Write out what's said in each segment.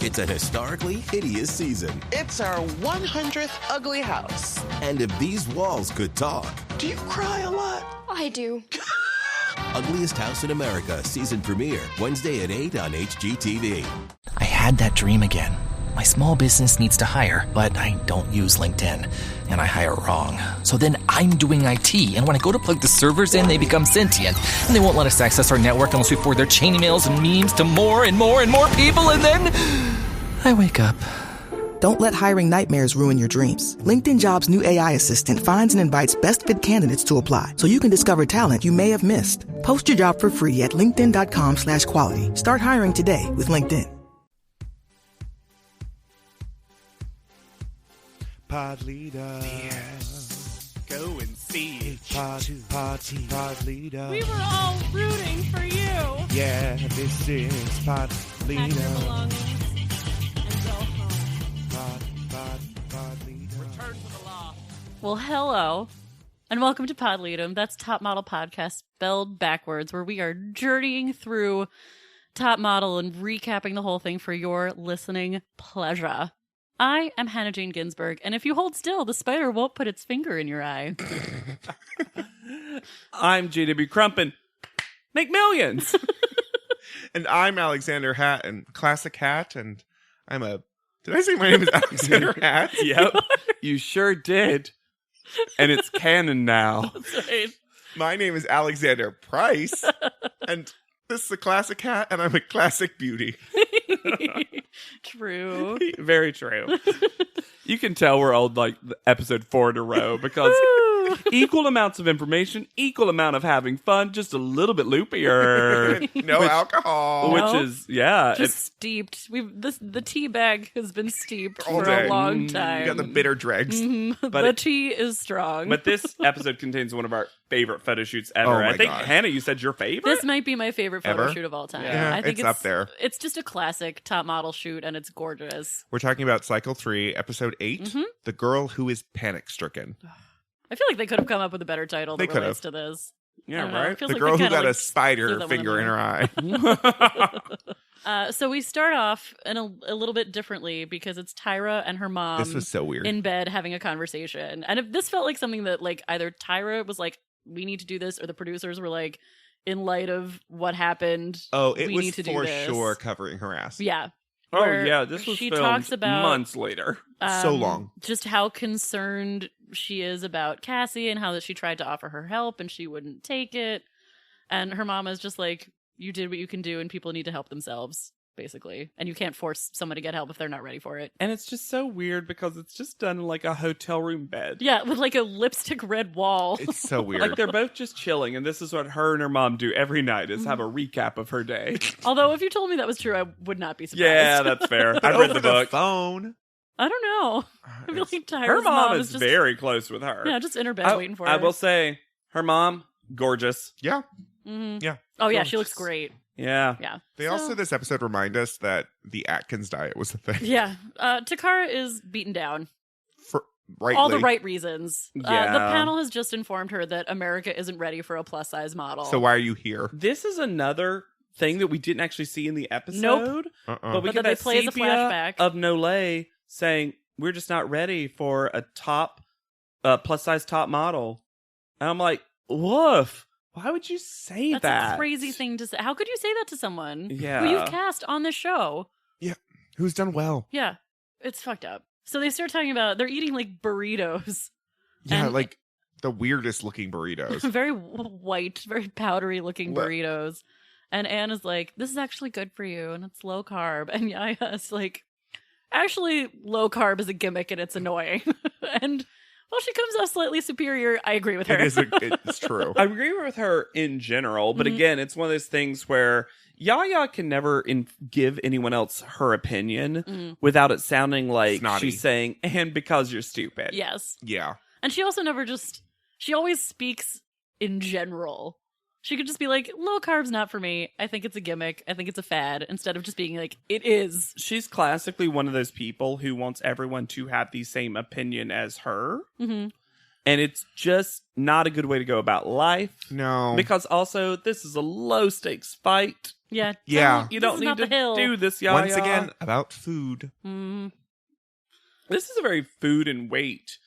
It's a historically hideous season. It's our 100th ugly house. And if these walls could talk... Do you cry a lot? I do. Ugliest House in America season premiere Wednesday at 8 on HGTV. I had that dream again. My small business needs to hire, but I don't use LinkedIn, and I hire wrong. So then I'm doing IT, and when I go to plug the servers in, they become sentient, and they won't let us access our network unless we forward their chain emails and memes to more and more and more people, and then I wake up. Don't let hiring nightmares ruin your dreams. LinkedIn Jobs' new AI assistant finds and invites best fit candidates to apply, so you can discover talent you may have missed. Post your job for free at linkedin.com/quality. Start hiring today with LinkedIn. Pod leader. Yes. Go and see. Pod leader. We were all rooting for you. Yeah, this is pod leader. Pack your belongings and go home. Pod leader. Return to the law. Well, hello, and welcome to Pod Leadum. That's Top Model Podcast spelled backwards, where we are journeying through Top Model and recapping the whole thing for your listening pleasure. I am Hannah Jane Ginsburg, and if you hold still, the spider won't put its finger in your eye. I'm J.W. Crumpin. Make millions. And I'm Alexander Hatton, classic hat, and I'm a... Did I say my name is Alexander Hat? Yep, you sure did. And it's canon now. That's right. My name is Alexander Price, and this is a classic hat, and I'm a classic beauty. True. Very true. You can tell we're old like episode 4 in a row because equal amounts of information, equal amount of having fun, just a little bit loopier. No alcohol. Which No. is, yeah. Just steeped. The tea bag has been steeped All for day. a long time. You got the bitter dregs. But the tea is strong. But this episode contains one of our favorite photo shoots ever. Oh my I think, God. Hannah, you said your favorite? This might be my favorite photo Ever? shoot of all time. Yeah, I think it's up there. It's just a classic top model shoot, and it's gorgeous. We're talking about Cycle 3, Episode 8, Mhm. The Girl Who is Panic-Stricken. I feel like they could have come up with a better title They that could relates have. to this. I Yeah, don't know. It right? feels The like girl they who kinda, got a like, threw spider that one finger in there. her eye. So we start off in a little bit differently because it's Tyra and her mom This was so weird. in bed having a conversation. And if this felt like something that like either Tyra was like, we need to do this, or the producers were like, in light of what happened, Oh, it we was need to do for this. sure covering her ass. Yeah. Oh, where yeah. This was she filmed talks about months later. So long. Just how concerned she is about Cassie and how that she tried to offer her help and she wouldn't take it. And her mom is just like, you did what you can do and people need to help themselves, basically. And you can't force someone to get help if they're not ready for it. And it's just so weird because it's just done in like a hotel room bed. Yeah, with like a lipstick red wall. It's so weird. Like they're both just chilling, and this is what her and her mom do every night: is have Mm-hmm. a recap of her day. Although if you told me that was true, I would not be surprised. Yeah, that's fair. I read Over the book. phone. I don't know. I feel like Tyra's Her mom is just very close with her. yeah, just in her bed waiting for her. I will say, her mom, gorgeous. Yeah. Mhm. Yeah. Oh yeah, she looks great. Yeah. Yeah. They So- also, this episode, remind us that the Atkins diet was a thing. Yeah. Takara is beaten down. For, rightly. All the right reasons. Yeah. The panel has just informed her that America isn't ready for a plus-size model. So why are you here? This is another thing that we didn't actually see in the episode. Nope. Uh-uh. But we But get then they that play as a sepia flashback. of Nole saying, we're just not ready for a top, plus-size top model. And I'm like, woof. Why would you say That's that? a crazy thing to say. How could you say that to someone Yeah. who you've cast on this show? Who's done well? Yeah. It's fucked up. So they start talking about, they're eating like burritos. Yeah, And- like the weirdest looking burritos. Very white, very powdery looking What? burritos. And Anne is like, this is actually good for you and it's low carb. And Yaya is like, actually, low carb is a gimmick and it's annoying. And while she comes off slightly superior, I agree with her. It's true. I agree with her in general, but Mhm. again, it's one of those things where Yaya can never give anyone else her opinion Mm. without it sounding like Snotty. she's saying, and because you're stupid. Yes. Yeah. And she also she always speaks in general. She could just be like, low carb's not for me. I think it's a gimmick. I think it's a fad. Instead of just being like, it is. She's classically one of those people who wants everyone to have the same opinion as her. Mm-hmm. And it's just not a good way to go about life. No. Because also, this is a low-stakes fight. Yeah. Yeah. You don't need to do this, y'all. Once again, about food. Mm. This is a very food and weight.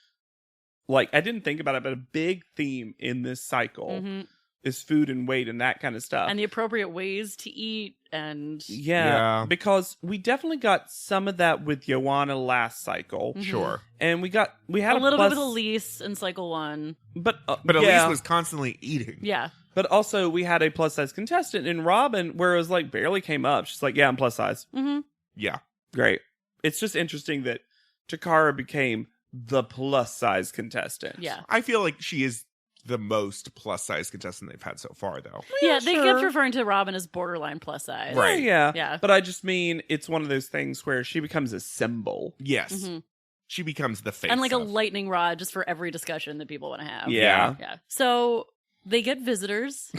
Like, I didn't think about it, but a big theme in this cycle is food and weight and that kind of stuff. And the appropriate ways to eat and... Yeah, because we definitely got some of that with Joanna last cycle. Sure. And we had a little bit with Elise in cycle 1. But Elise was constantly eating. Yeah. But also, we had a plus-size contestant in Robin where it was like barely came up. She's like, yeah, I'm plus size. Mm-hmm. Yeah. Great. It's just interesting that Takara became the plus-size contestant. Yeah. I feel like she is the most plus-size contestant they've had so far, though. Yeah, they kept referring to Robin as borderline plus size. Right. Yeah. But I just mean it's one of those things where she becomes a symbol. Yes. Mm-hmm. She becomes the face And like of. a lightning rod just for every discussion that people want to have. Yeah. Yeah. So they get visitors.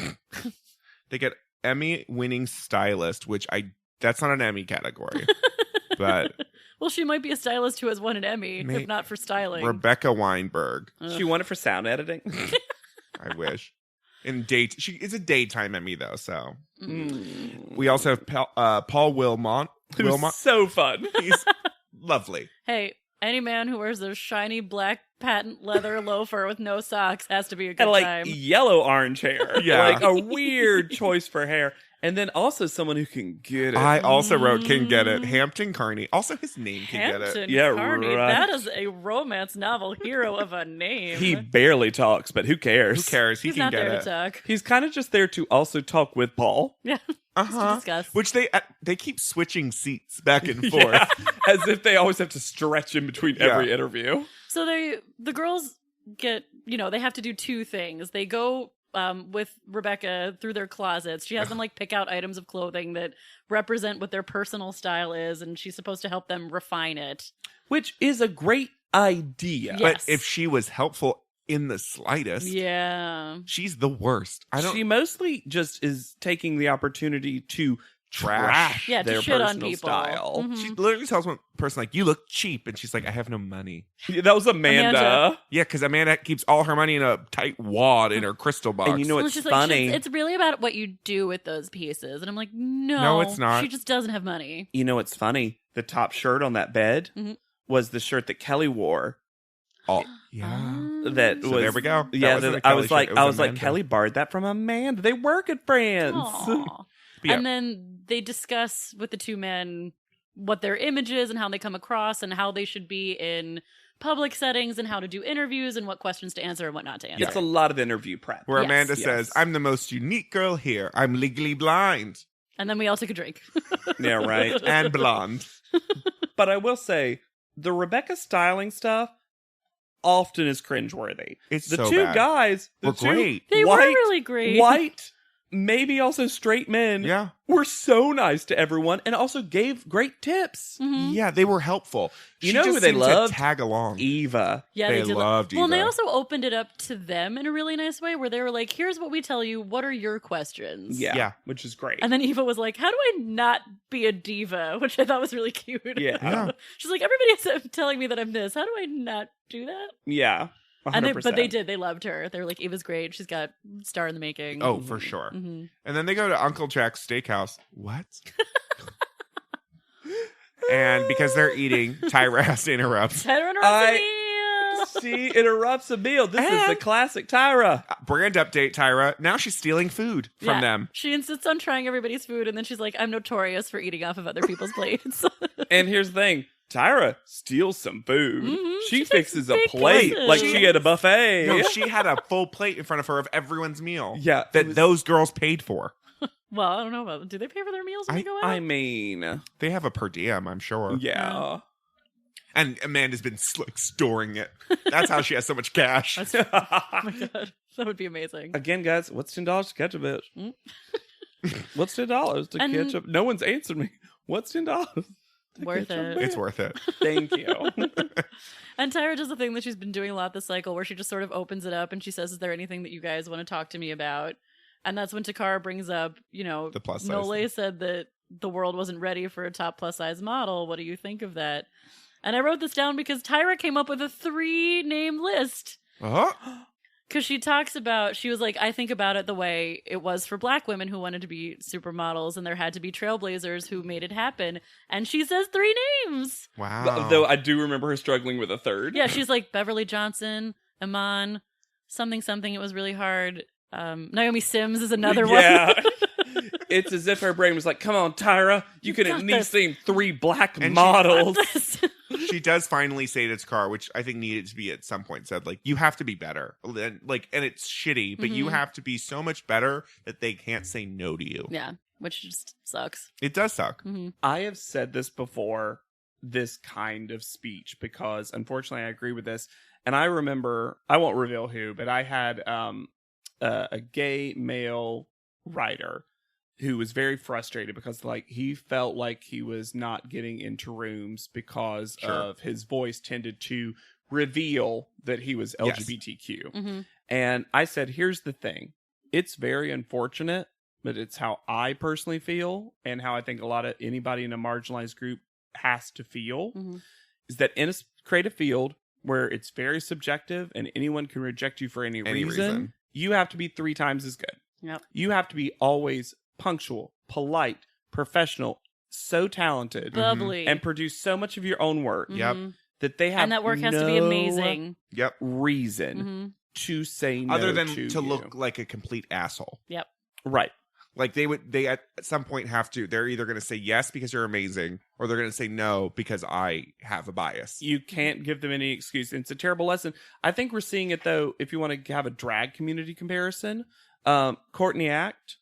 They get Emmy-winning stylist, which that's not an Emmy category. But well, she might be a stylist who has won an Emmy, if not for styling. Rebecca Weinberg. She won it for sound editing. I wish. It's a daytime Emmy, though, so. Mm. We also have Paul Wilmot. Who's so fun. He's lovely. Hey, any man who wears a shiny black patent leather loafer with no socks has to be a good And like time. yellow-orange hair. Yeah. Like a weird choice for hair. And then also someone who can get it. I also wrote Can Get It. Hampton Carney. Also, his name can get it. Hampton Yeah, Carney. right. That is a romance novel hero of a name. He barely talks, but who cares? Who cares? He He's can not get there it. to talk. He's kind of just there to also talk with Paul. Yeah. Uh-huh. discuss. Which they keep switching seats back and forth. Yeah, as if they always have to stretch in between every interview. So the girls get, they have to do two things. They go with Rebecca through their closets. She has them like pick out items of clothing that represent what their personal style is, and she's supposed to help them refine it. Which is a great idea. Yeah. But Yes. if she was helpful in the slightest, Yeah. she's the worst. She mostly just is taking the opportunity to trash Yeah, to their shit on personal people. style. Mhm. She literally tells one person, like, you look cheap. And she's like, I have no money. Yeah, that was Amanda. Amanda. Yeah, because Amanda keeps all her money in a tight wad in her crystal box. And you know Well, what's she's funny? Like, it's really about what you do with those pieces. And I'm like, No, it's not. She just doesn't have money. You know what's funny? The top shirt on that bed Mhm. was the shirt that Kelly wore. Yeah. That So was there we go. That Yeah, wasn't a I Kelly was shirt, like, it was Amanda. Kelly borrowed that from Amanda. They work at France. Aw. Yeah. And then they discuss with the two men what their image is and how they come across and how they should be in public settings and how to do interviews and what questions to answer and what not to answer. It's a lot of interview prep. Where Yes. Amanda Yes. says, I'm the most unique girl here. I'm legally blind And then we all took a drink. Yeah, right. and blonde. But I will say, the Rebecca styling stuff often is cringeworthy. It's The so two bad. guys, the Were two great. They white, were really great. white, maybe also straight men, Yeah. were so nice to everyone and also gave great tips. Mhm. Yeah, they were helpful. You She know just who they seemed to loved? tag along. Eva. Yeah, They they did. loved Well, and they Eva. also opened it up to them in a really nice way where they were like, here's what we tell you. What are your questions? Yeah, Yeah. which is great. And then Eva was like, how do I not be a diva? Which I thought was really cute. Yeah. Yeah. She's like, everybody's telling me that I'm this. How do I not do that? Yeah. 100%. And but they did. They loved her. They were like, Eva's great. She's got star in the making. Oh, for sure. Mhm. And then they go to Uncle Jack's Steakhouse. What? And because they're eating, Tyra has to interrupt. Tyra and She interrupts a meal. This is the And- classic Tyra. Brand update, Tyra. Now she's stealing food from them. She insists on trying everybody's food, and then she's like, I'm notorious for eating off of other people's plates. And here's the thing. Tyra steals some food. Mhm. She She fixes takes a big plate pieces. like she had a buffet. No, she had a full plate in front of her of everyone's meal. Yeah, That it was- those girls paid for. Well, I don't know about. Do they pay for their meals when they go out? I mean, They have a per diem, I'm sure. yeah. And Amanda's been like storing it. That's how she has so much cash. Oh my god, that would be amazing. Again, guys, what's $10 to catch a bitch? Mm. What's $10 to And- catch up? No one's answered me. What's $10? Worth it. It's worth it. Thank you. And Tyra does the thing that she's been doing a lot this cycle, where she just sort of opens it up and she says, "Is there anything that you guys want to talk to me about?" And that's when Takara brings up, The plus size Nole thing. said that the world wasn't ready for a top plus size model. What do you think of that? And I wrote this down because Tyra came up with a 3-name list Because she talks about, she was like, I think about it the way it was for black women who wanted to be supermodels, and there had to be trailblazers who made it happen. And she says 3 names. Wow. Though I do remember her struggling with a third. Yeah, she's like Beverly Johnson, Iman, something. It was really hard. Naomi Sims is another one. Yeah. It's as if her brain was like, come on, Tyra, you can got at least name 3 black And models. She does finally say to Takara, which I think needed to be at some point said, like, you have to be better. And it's shitty, but you have to be so much better that they can't say no to you. Yeah, which just sucks. It does suck. Mm-hmm. I have said this before, this kind of speech, because unfortunately I agree with this. And I remember, I won't reveal who, but I had a gay male writer who was very frustrated because like he felt like he was not getting into rooms because of his voice tended to reveal that he was LGBTQ. Mm-hmm. And I said, here's the thing. It's very unfortunate, but it's how I personally feel and how I think a lot of anybody in a marginalized group has to feel is that in a creative field where it's very subjective and anyone can reject you for any reason, you have to be 3 times as good. Yep. You have to be always punctual, polite, professional, so talented, bubbly, and produce so much of your own work. Yep. That they have and that work has to be amazing. Yep. Reason to say no other than to to look like a complete asshole. Yep. Right. Like they at some point have to, they're either going to say yes because you're amazing, or they're going to say no because I have a bias. You can't give them any excuse. It's a terrible lesson. I think we're seeing it though. If you want to have a drag community comparison, Courtney Act,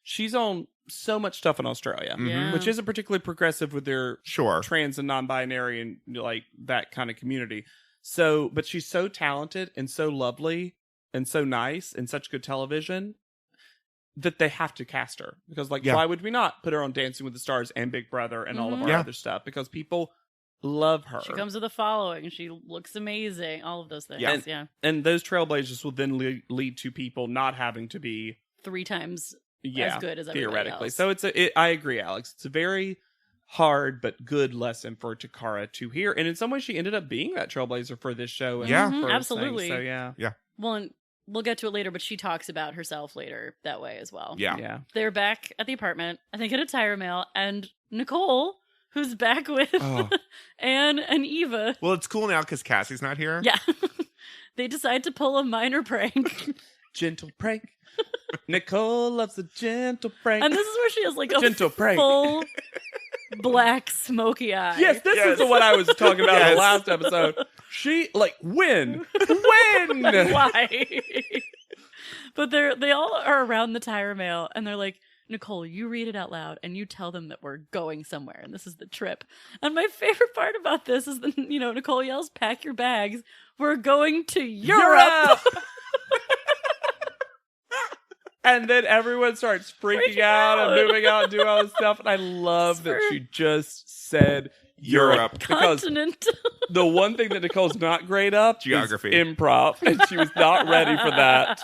she's on so much stuff in Australia, Yeah. which isn't particularly progressive with their Sure. trans and non-binary and like that kind of community. So, but she's so talented and so lovely and so nice and such good television that they have to cast her because like, why would we not put her on Dancing with the Stars and Big Brother and all of our other stuff? Because people love her. She comes with a following. She looks amazing. All of those things. Yeah. And those trailblazers will then lead to people not having to be 3 times as good as everybody theoretically. else. So I agree, Alex. It's a very hard but good lesson for Takara to hear. And in some ways, she ended up being that trailblazer for this show. And for absolutely. Thing. So yeah. Well, and we'll get to it later, but she talks about herself later that way as well. Yeah. They're back at the apartment, I think at a tire mail, and Nicole, who's back with Anne and Eva. Well, it's cool now because Cassie's not here. Yeah. They decide to pull a minor prank. Gentle prank. Nicole loves a gentle prank. And this is where she has like a gentle prank. full black smoky eye. Yes, this is the one I was talking about in the last episode. She, like, when? Why? But they all are around the tire mail, and they're like, Nicole, you read it out loud, and you tell them that we're going somewhere, and this is the trip. And my favorite part about this is that, Nicole yells, pack your bags. We're going to Europe! And then everyone starts freaking out and moving out and doing all this stuff. And I love that she just said Europe. Continent. Because the one thing that Nicole's not great up Geography. is improv. And she was not ready for that.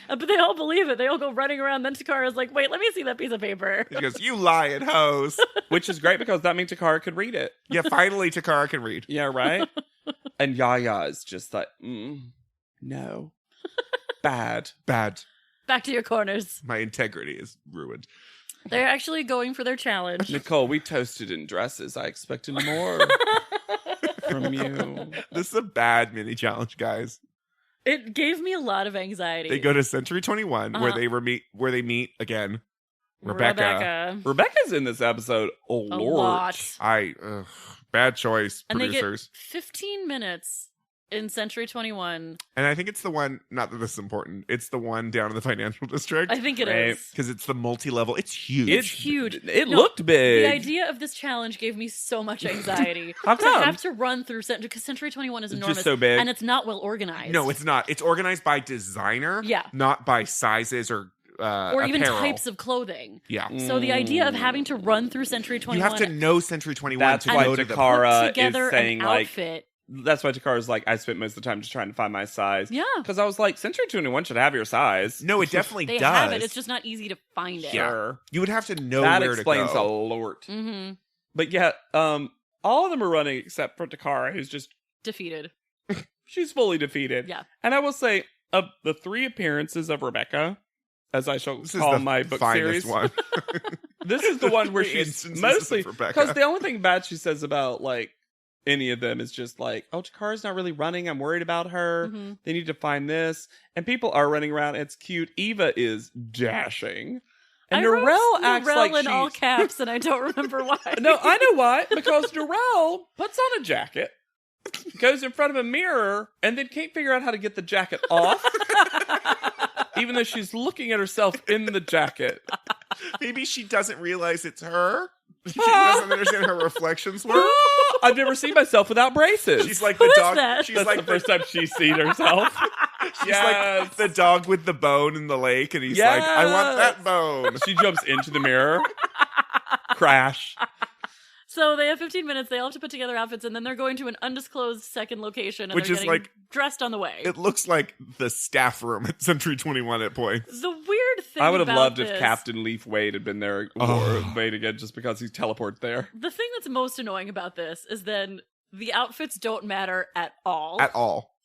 But they all believe it. They all go running around. Then Takara's like, wait, let me see that piece of paper. She goes, you lying hoes. Which is great because that means Takara could read it. Yeah, finally Takara can read. Yeah, right? And Yaya is just like, no. Bad. Back to your corners. My integrity is ruined. They're actually going for their challenge. Nicole, we toasted in dresses. I expected more from you. This is a bad mini challenge, guys. It gave me a lot of anxiety. They go to Century 21 where they meet again. Rebecca. Rebecca's in this episode. Oh, A Lord. lot. Bad choice, And producers. they get 15 minutes in Century 21. And I think it's the one, not that this is important, it's the one down in the financial district. I think it is. Because it's the multi-level. It's huge. It's huge. It looked big. The idea of this challenge gave me so much anxiety. How come? To have to run through Century, because Century 21 is It's enormous. just so big. And it's not well organized. No, it's not. It's organized by designer. Yeah. Not by sizes or even apparel. types of clothing. Yeah. So the idea of having to run through Century 21. You have to know Century 21 That's to why go to the Takara put together is saying an like outfit. that's why Takara's like, I spent most of the time just trying to find my size. Yeah. Because I was like, Century 21 should have your size. No, it definitely They does. have it. It's just not easy to find it. Sure. You would have to know That where explains to a go. lot. Mm-hmm. But yeah, all of them are running except for Takara, who's just Defeated. she's fully defeated. Yeah. And I will say, of the 3 appearances of Rebecca, as I shall This call is the my book finest series, one. this is the one where The she's instances mostly of Rebecca. because the only thing bad she says about like any of them is just like, oh, Takara's not really running. I'm worried about her. Mhm. They need to find this, and people are running around. It's cute. Eva is dashing, and I wrote Narelle acts Narelle like in she's all caps, and I don't remember why. no, I know why. Because Narelle puts on a jacket, goes in front of a mirror, and then can't figure out how to get the jacket off. Even though she's looking at herself in the jacket. Maybe she doesn't realize it's her. She doesn't understand her reflections work. I've never seen myself without braces. She's like Who the is dog. that? She's That's like the first time she's seen herself. She's Yes. like the dog with the bone in the lake, and he's like, "I want that bone." She jumps into the mirror. Crash. So they have 15 minutes. They all have to put together outfits, and then they're going to an undisclosed second location, and Which they're is getting like- dressed on the way. It looks like the staff room at Century 21 at points. The weird thing I would have about loved this, if Captain Leaf Wade had been there Oh. or Wade again just because he teleports there. The thing that's most annoying about this is then the outfits don't matter at all. At all.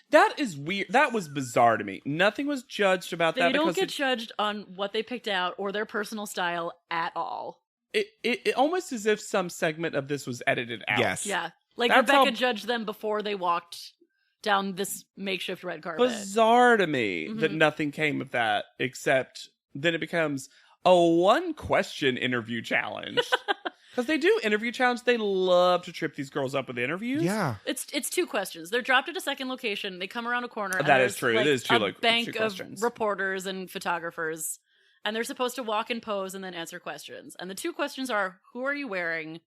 That is weird. That was bizarre to me. Nothing was judged about They that don't because get judged on what they picked out or their personal style at all. it almost as if some segment of this was edited out. Yes. Yeah. Like That's Rebecca how- judged them before they walked down this makeshift red carpet. Bizarre to me that Mhm. nothing came of that, except then it becomes a 1-question interview challenge. Because they do interview challenge. They love to trip these girls up with interviews. Yeah. It's 2 questions. They're dropped at a second location. They come around a corner. And That is there's, true. It like, is two, a like, bank 2 of questions. reporters and photographers, and they're supposed to walk and pose and then answer questions. And the 2 questions are: who are you wearing,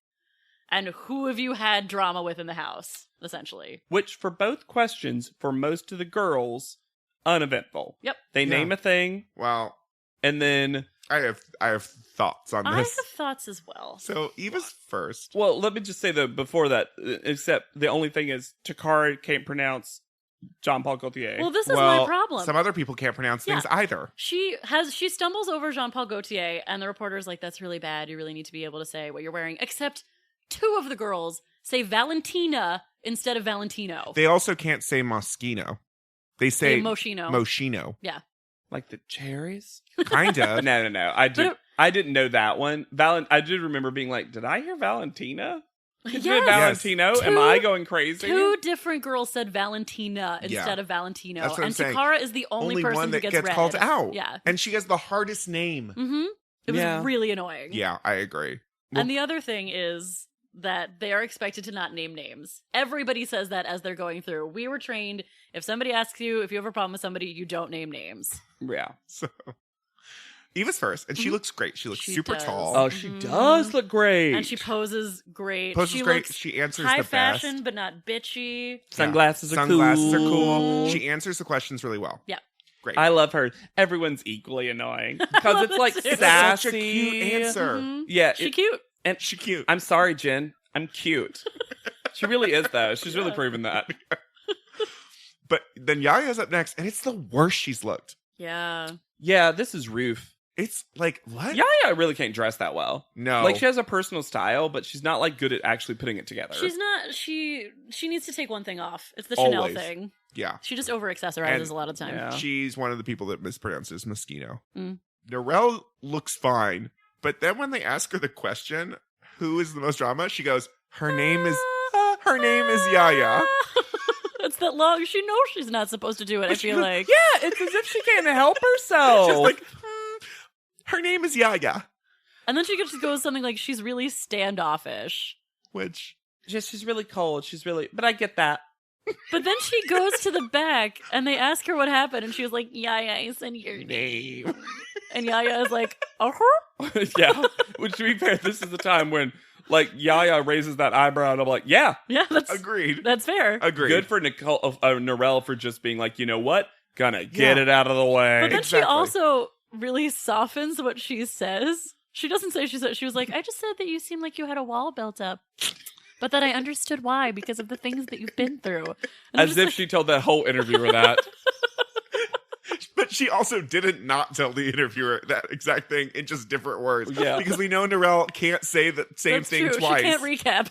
and who have you had drama with in the house? Essentially, Which, for both questions, for most of the girls, uneventful. Yep. They Yeah. name a thing, Well, and then... I have thoughts on I have this. thoughts as well. So Eva's first. Well, let me just say that before that, except the only thing is Takara can't pronounce Jean-Paul Gaultier. Well, this is Well, my problem. some other people can't pronounce things either. She stumbles over Jean-Paul Gaultier, and the reporter's like, "That's really bad. You really need to be able to say what you're wearing." Except 2 of the girls say Valentina instead of Valentino. They also can't say Moschino. They say Moschino. Moschino. Yeah. like the cherries? Kinda. No. I didn't know that one. I did remember being like, did I hear Valentina? Could you Yes. have Valentino? Am Two- I going crazy? 2 different girls said Valentina Yeah. instead of Valentino. That's what I'm And saying. Takara is the only person one who that gets gets read. called out. Yeah. And she has the hardest name. Mm-hmm. It was Yeah. really annoying. Yeah, I agree. Well- And the other thing is that they are expected to not name names. Everybody says that as they're going through. We were trained, if somebody asks you, if you have a problem with somebody, you don't name names. Yeah. So Eva's first, and she Mhm. looks great. She looks She super does. tall. Oh, she Mhm. does look great. And she poses great. Poses she great. looks She answers high the fashion, best. but not bitchy. Sunglasses are Sunglasses cool. are cool. She answers the questions really well. Yeah. Great. I love her. Everyone's equally annoying because love it's like it too. It's sassy. such a cute answer. Mhm. Yeah, She cute. and She cute. I'm sorry, Jen. I'm cute. She really is, though. She's really Yeah. proven that. But then Yaya's up next, and it's the worst she's looked. Yeah. Yeah, this is Roof. It's like, what? Yaya really can't dress that well. No. Like, she has a personal style, but she's not, like, good at actually putting it together. She's not. She needs to take one thing off. It's the Chanel Always. thing. Yeah. She just over accessorizes And- a lot of the time. Yeah. She's one of the people that mispronounces Moschino. Mm. Narelle looks fine, but then when they ask her the question, who is the most drama? She goes, her name is Yaya. It's that long. She knows she's not supposed to do it. I feel like. Yeah, it's as if she can't help herself. She's like, her name is Yaya. And then she just goes something like she's really standoffish. Which, she's really cold. But I get that. But then she goes to the back and they ask her what happened, and she was like, "Yaya, I said your name." And Yaya is like, "Uh-huh." Yeah. Which, to be fair, this is the time when, like, Yaya raises that eyebrow, and I'm like, yeah, Yeah, agreed. that's fair. Agreed. good for Narelle for just being like, you know what? Gonna get Yeah. it out of the way. But then she Exactly. also really softens what she says. She doesn't say she was like, "I just said that you seem like you had a wall built up, but that I understood why because of the things that you've been through." And I'm As just if like, she told that whole interviewer that. But she also didn't not tell the interviewer that exact thing in just different words. Yeah. Because we know Narelle can't say the same that's thing true. twice. She can't recap.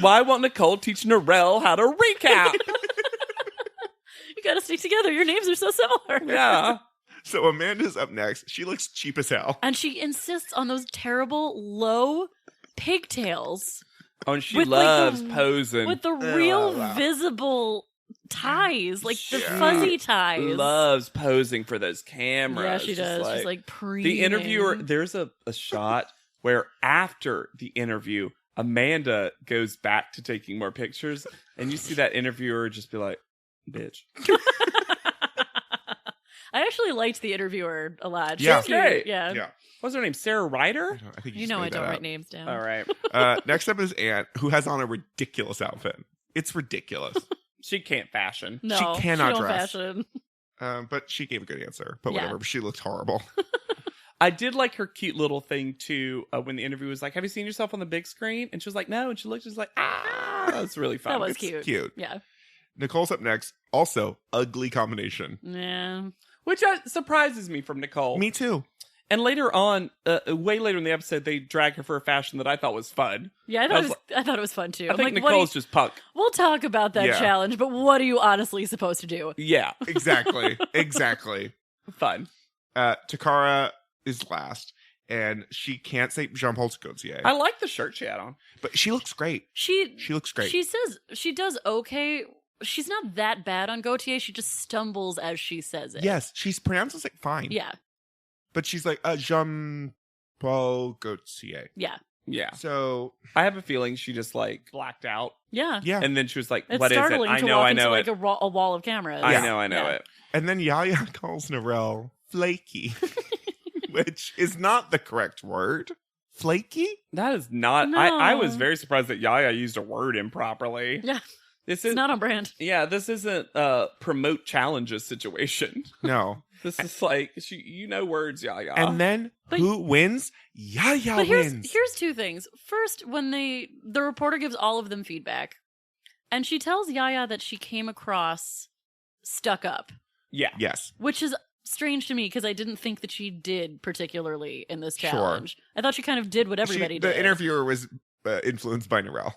Why won't Nicole teach Narelle how to recap? You gotta stick together. Your names are so similar. Yeah. So Amanda's up next. She looks cheap as hell. And she insists on those terrible low pigtails. Oh, and she With, loves like, posing. With the real wow. visible ties, like the Yeah. fuzzy ties. Loves posing for those cameras. Yeah, she Just does. She's like the interviewer. There's a shot where after the interview, Amanda goes back to taking more pictures, and you see that interviewer just be like, "Bitch." I actually liked the interviewer a lot. She Yeah. was cute. Great. Yeah. Yeah. What's her name? Sarah Ryder? I think You just know made I don't that write up. names down. All right. Next up is Ant, who has on a ridiculous outfit. It's ridiculous. She can't fashion. No, She cannot don't dress. fashion. But she gave a good answer. But Yeah. whatever. She looked horrible. I did like her cute little thing too when the interview was like, "Have you seen yourself on the big screen?" And she was like, "No," and she looked just like, "Ah, that's really fun." That was It's cute. cute. Yeah. Nicole's up next. Also, ugly combination. Yeah. Which surprises me from Nicole. Me too. And later on, way later in the episode, they drag her for a fashion that I thought was fun. Yeah, I thought it was fun too. I I'm think like, Nicole's just punk. we'll talk about that Yeah. challenge, but what are you honestly supposed to do? Yeah, Exactly. Exactly. fun. Takara is last, and she can't say Jean-Paul Gaultier. I like the shirt she had on. But she looks great. She looks great. She says she does okay. She's not that bad on Gautier. She just stumbles as she says it. Yes, she's pronounces it fine. Yeah. But she's like, Jean-Paul Gaultier. Yeah. Yeah, So, I have a feeling she just like blacked out, Yeah. yeah. and then she was like, It's "What is it? startling I to know, walk I into know like it. a wall of cameras. I Yeah. know, I know Yeah. it." And then Yaya calls Narelle flaky, which is not the correct word. Flaky? That is not. No. I was very surprised that Yaya used a word improperly. Yeah. This It's is not on brand. Yeah, this isn't a promote challenges situation. No. This is like you know words, Yaya. And then But- who wins? Yaya But wins. here's two things. First, when the reporter gives all of them feedback, and she tells Yaya that she came across stuck up, yeah, Yes. which is strange to me because I didn't think that she did particularly in this Sure. challenge. I thought she kind of did what everybody did. The interviewer was influenced by Narelle.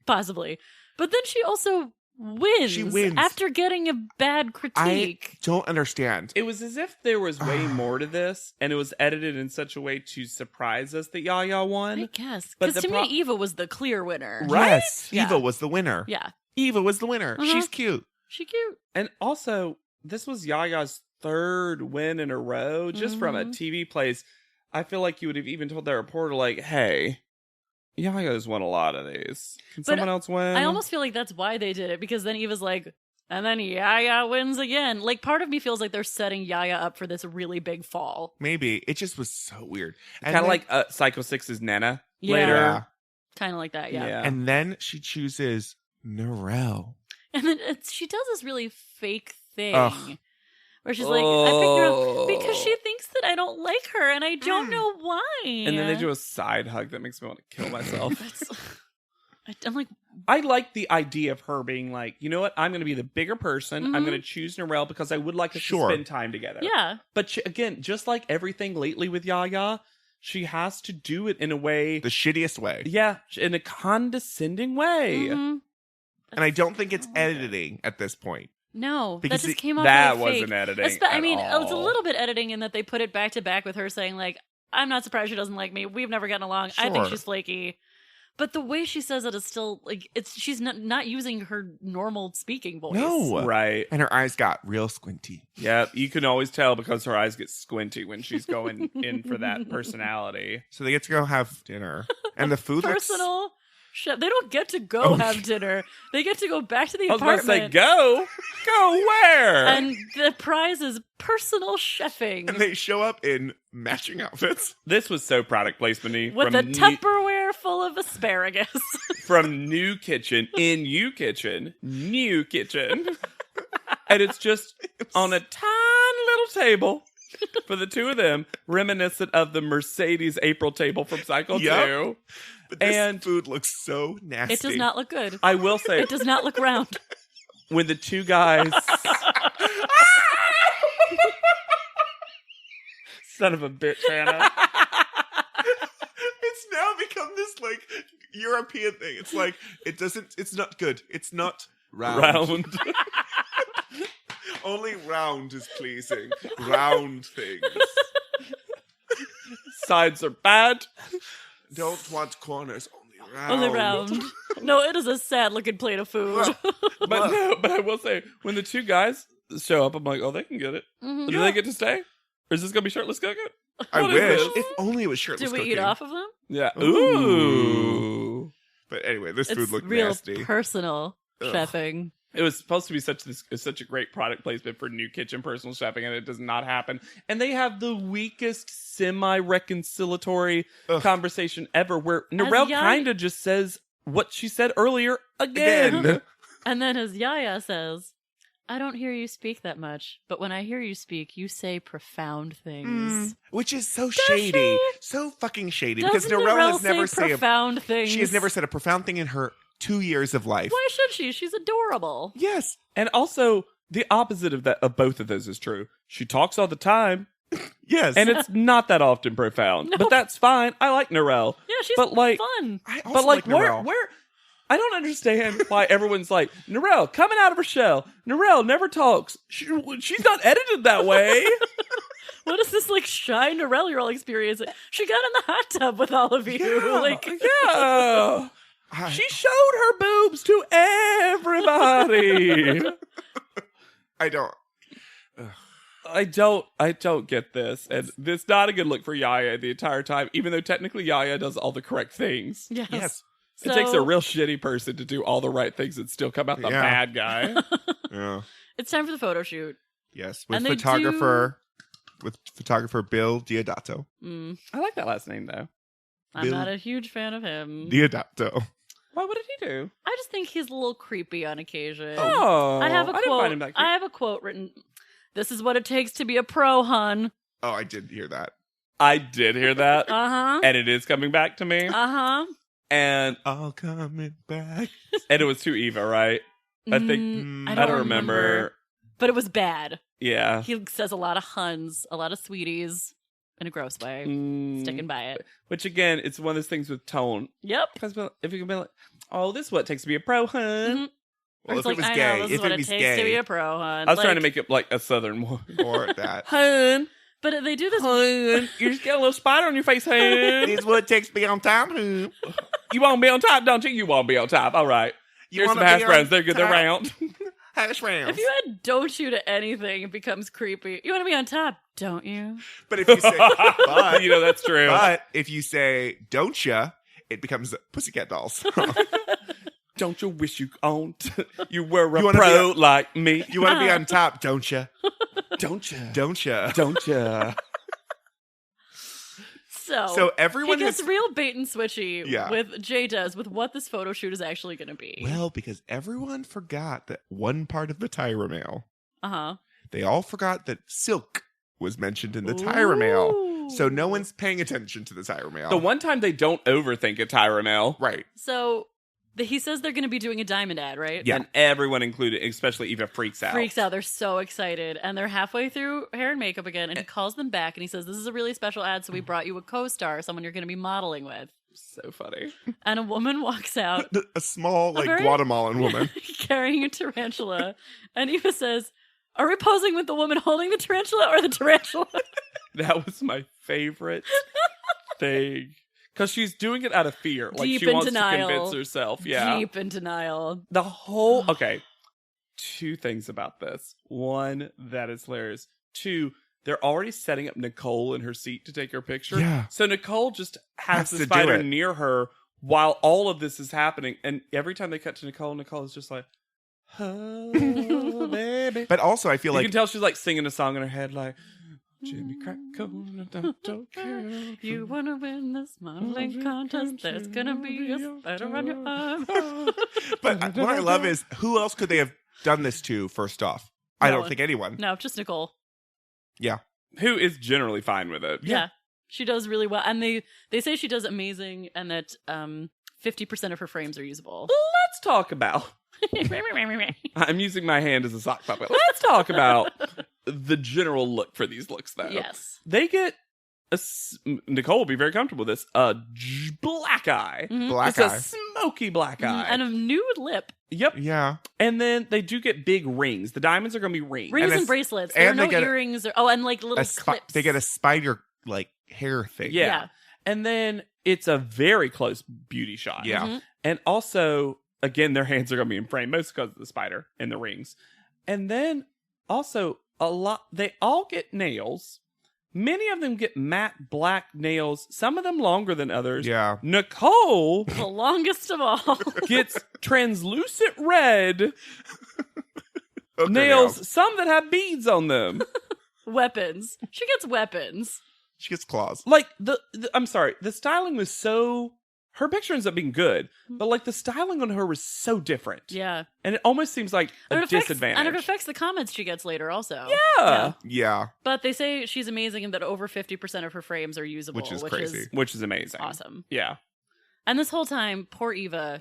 Possibly. But then she also wins. She wins. After getting a bad critique. I don't understand. it was as if there was way more to this, and it was edited in such a way to surprise us that Yaya won. I guess. But Because the to me, Eva was the clear winner. Right? Yes. Yeah. Eva was the winner. Yeah. Eva was the winner. Uh-huh. She's cute. She cute. And also, this was Yaya's third win in a row, just from a Mhm. TV place. I feel like you would have even told that reporter, like, "Hey, Yaya's won a lot of these. Can But someone else win?" I almost feel like that's why they did it, because then Eva's like, and then Yaya wins again. Like, part of me feels like they're setting Yaya up for this really big fall. Maybe. It just was so weird. kind of like Psycho 6's Nana Yeah. later. Yeah. Kind of like that, yeah. And then she chooses Narelle. And then she does this really fake thing. Ugh. Where she's like, I picked her up because she thinks that I don't like her, and I don't know why. And then they do a side hug that makes me want to kill myself. I'm like, I like the idea of her being like, you know what? I'm going to be the bigger person. I'm Mhm. going to choose Narelle because I would like us Sure. to spend time together. yeah. But again, just like everything lately with Yaya, she has to do it in a way. The shittiest way. Yeah, in a condescending way. Mhm. And I don't think it's I love it. editing at this point. No, Because that just came off That really wasn't fake. editing. I at mean, it's a all. little bit editing in that they put it back to back with her saying, like, I'm not surprised she doesn't like me. We've never gotten along. I think Sure. she's flaky. But the way she says it is still, like, she's not using her normal speaking voice. No. Right. And her eyes got real squinty. Yeah, you can always tell because her eyes get squinty when she's going in for that personality. So they get to go have dinner. And the food looks... Personal chef. They don't get to go Oh. have dinner. They get to go back to the I was about to apartment. say, go where? And the prize is personal chefing. And they show up in matching outfits. This was so product placement with a Tupperware full of asparagus. from New Kitchen in You Kitchen, New Kitchen. And it's just on a tiny little table for the two of them, reminiscent of the Mercedes April table from Cycle Yep. 2. But this And- food looks so nasty. It does not look good. I will say, It does not look round. when the two guys... Son of a bitch, Hannah. It's now become this, like, you're European thing. It's like, it's not good. It's not round. Only round is pleasing. Round things. Sides are bad. Don't want corners, only round. Only round. No, it is a sad-looking plate of food. But I will say, when the two guys show up, I'm like, oh, they can get it. Mhm. Do they get to stay? Or is this going to be shirtless cooking? I What is wish. this? If only it was shirtless Do we cooking. eat off of them? Yeah. Ooh. But anyway, this food It's looked real nasty. personal Ugh. chefing. It was supposed to be such a great product placement for New Kitchen personal chefing, and it does not happen. And they have the weakest semi-reconciliatory conversation ever, where Narelle kind of just says what she said earlier again. And then as Yaya says, I don't hear you speak that much, but when I hear you speak, you say profound things. Which is so shady. So fucking shady. Because Doesn't Narelle has say never said profound things. She has never said a profound thing in her 2 years of life. Why should she? She's adorable. Yes. And also, the opposite of both of those is true. She talks all the time. Yes. And it's not that often profound. No. But that's fine. I like Narelle. Yeah, she's but like, fun. I also But like, Narelle. where I don't understand why everyone's like, Narelle coming out of her shell. Narelle never talks. She's not edited that way. What is this like shy Narelle you're all experiencing? She got in the hot tub with all of you. Yeah. Like, Yeah. She showed her boobs to everybody. I don't. I don't get this. And it's not a good look for Yaya the entire time, even though technically Yaya does all the correct things. yes. Yes. It takes a real shitty person to do all the right things and still come out the Yeah. bad guy. Yeah. It's time for the photo shoot. Yes. With And they photographer Bill Diodato. I like that last name, though. I'm not a huge fan of him. Diodato. Why? What did he do? I just think he's a little creepy on occasion. Oh, I have a didn't quote. find him that cute. I have a quote written. This is what it takes to be a pro, hun. Oh, I did hear that. I did hear that, Uh-huh. and it is coming back to me. Uh-huh. And All coming back. it was to Eva, right? I think I I don't remember. But it was bad. Yeah. He says a lot of huns, a lot of sweeties, in a gross way. Sticking by it. Which again, it's one of those things with tone. Yep. Because if you can be like, "Oh, this is what it takes to be a pro, hun." Mhm. Well, It's if it was I gay, know, this if is what it it was takes to be gay, a pro, hun. I was trying to make it like a southern one. or that. Hun, But they do this. hun, you just got a little spider on your face, hun. It's what it takes to be on time. You want to be on top, don't you? You want to be on top. All right. Here's some wanna hash be browns. on They're good. They're top? round. Hash rounds. If you add don't you to anything, it becomes creepy. You want to be on top, don't you? But if you say, but, You know, that's true. but if you say, don't ya, it becomes Pussycat Dolls. Don't you wish you owned? You were a You wanna pro like me. You want to be on top, don't ya? Don't you? Don't ya? Don't you? So everyone he gets has... real bait and switchy Yeah. with Jay does with what this photo shoot is actually going to be. Well, because everyone forgot that one part of the Tyra mail. Uh-huh. They all forgot that silk was mentioned in the Tyra mail. So no one's paying attention to the Tyra mail. The one time they don't overthink a Tyrone, Right. So he says they're going to be doing a diamond ad, right? Yeah. and everyone included, especially Eva, freaks out. Freaks out. They're so excited. And they're halfway through hair and makeup again. And he calls them back and he says, this is a really special ad. So we brought you a co-star, someone you're going to be modeling with. So funny. And a woman walks out A small, like, very- Guatemalan woman. carrying a tarantula. And Eva says, are we posing with the woman holding the tarantula or the tarantula? That was my favorite thing. Because she's doing it out of fear. Like Deep she in wants denial. to convince herself. Yeah. Deep in denial. The whole okay. Two things about this. One, that is hilarious. Two, they're already setting up Nicole in her seat to take her picture. Yeah. So Nicole just has to the do spider it. near her while all of this is happening. And every time they cut to Nicole, Nicole is just like, oh, baby. But also, I feel You like can tell she's like singing a song in her head, like, Jimmy Crackle, don't care. You want to win this modeling contest? There's going to be a spider on your arm. But what I love is, who else could they have done this to, first off? I No don't one. think anyone. No, just Nicole. Yeah. Who is generally fine with it. Yeah. She does really well. And they say she does amazing and that 50% of her frames are usable. Let's talk about. I'm using my hand as a sock puppet. Let's talk about the general look for these looks, though. Yes. They get Nicole will be very comfortable with this. Black eye. Black It's eye. a smoky black eye. And a nude lip. Yep. Yeah. And then they do get big rings. The diamonds are going to be rings. Rings And and, a- bracelets. There are and no they get earrings. And like little clips. They get a spider like hair thing. Yeah. Yeah. And then it's a very close beauty shot. Yeah. Mhm. And also, again, their hands are going to be in frame, most because of the spider and the rings. And then also, they all get nails. Many of them get matte black nails, some of them longer than others. Yeah. Nicole The longest of all. gets translucent red Hooker nails, some that have beads on them. Weapons. She gets weapons. She gets claws. Like, I'm sorry, the styling was so... Her picture ends up being good, but like the styling on her was so different. Yeah. And it almost seems like a And disadvantage. And it affects the comments she gets later also. Yeah. Yeah. But they say she's amazing and that over 50% of her frames are usable. Which is crazy. Which is amazing. Awesome. Yeah. And this whole time, poor Eva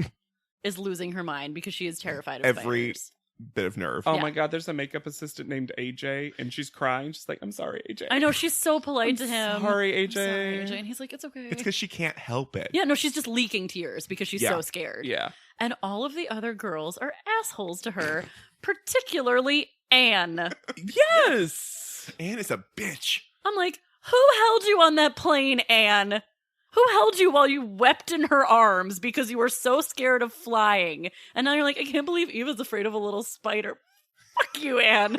is losing her mind because she is terrified of Every spiders. bit of nerve. Oh Yeah. my God, there's a makeup assistant named AJ, and she's crying. She's like, I'm sorry, AJ. I know, she's so polite to him. Sorry, "I'm AJ. sorry, AJ. And he's like, it's okay. It's because she can't help it. Yeah, no, she's just leaking tears because she's Yeah. so scared. Yeah. And all of the other girls are assholes to her, particularly Anne. Yes. Anne is a bitch. I'm like, who held you on that plane, Anne? Who held you while you wept in her arms because you were so scared of flying? And now you're like, I can't believe Eva's afraid of a little spider. Fuck you, Anne.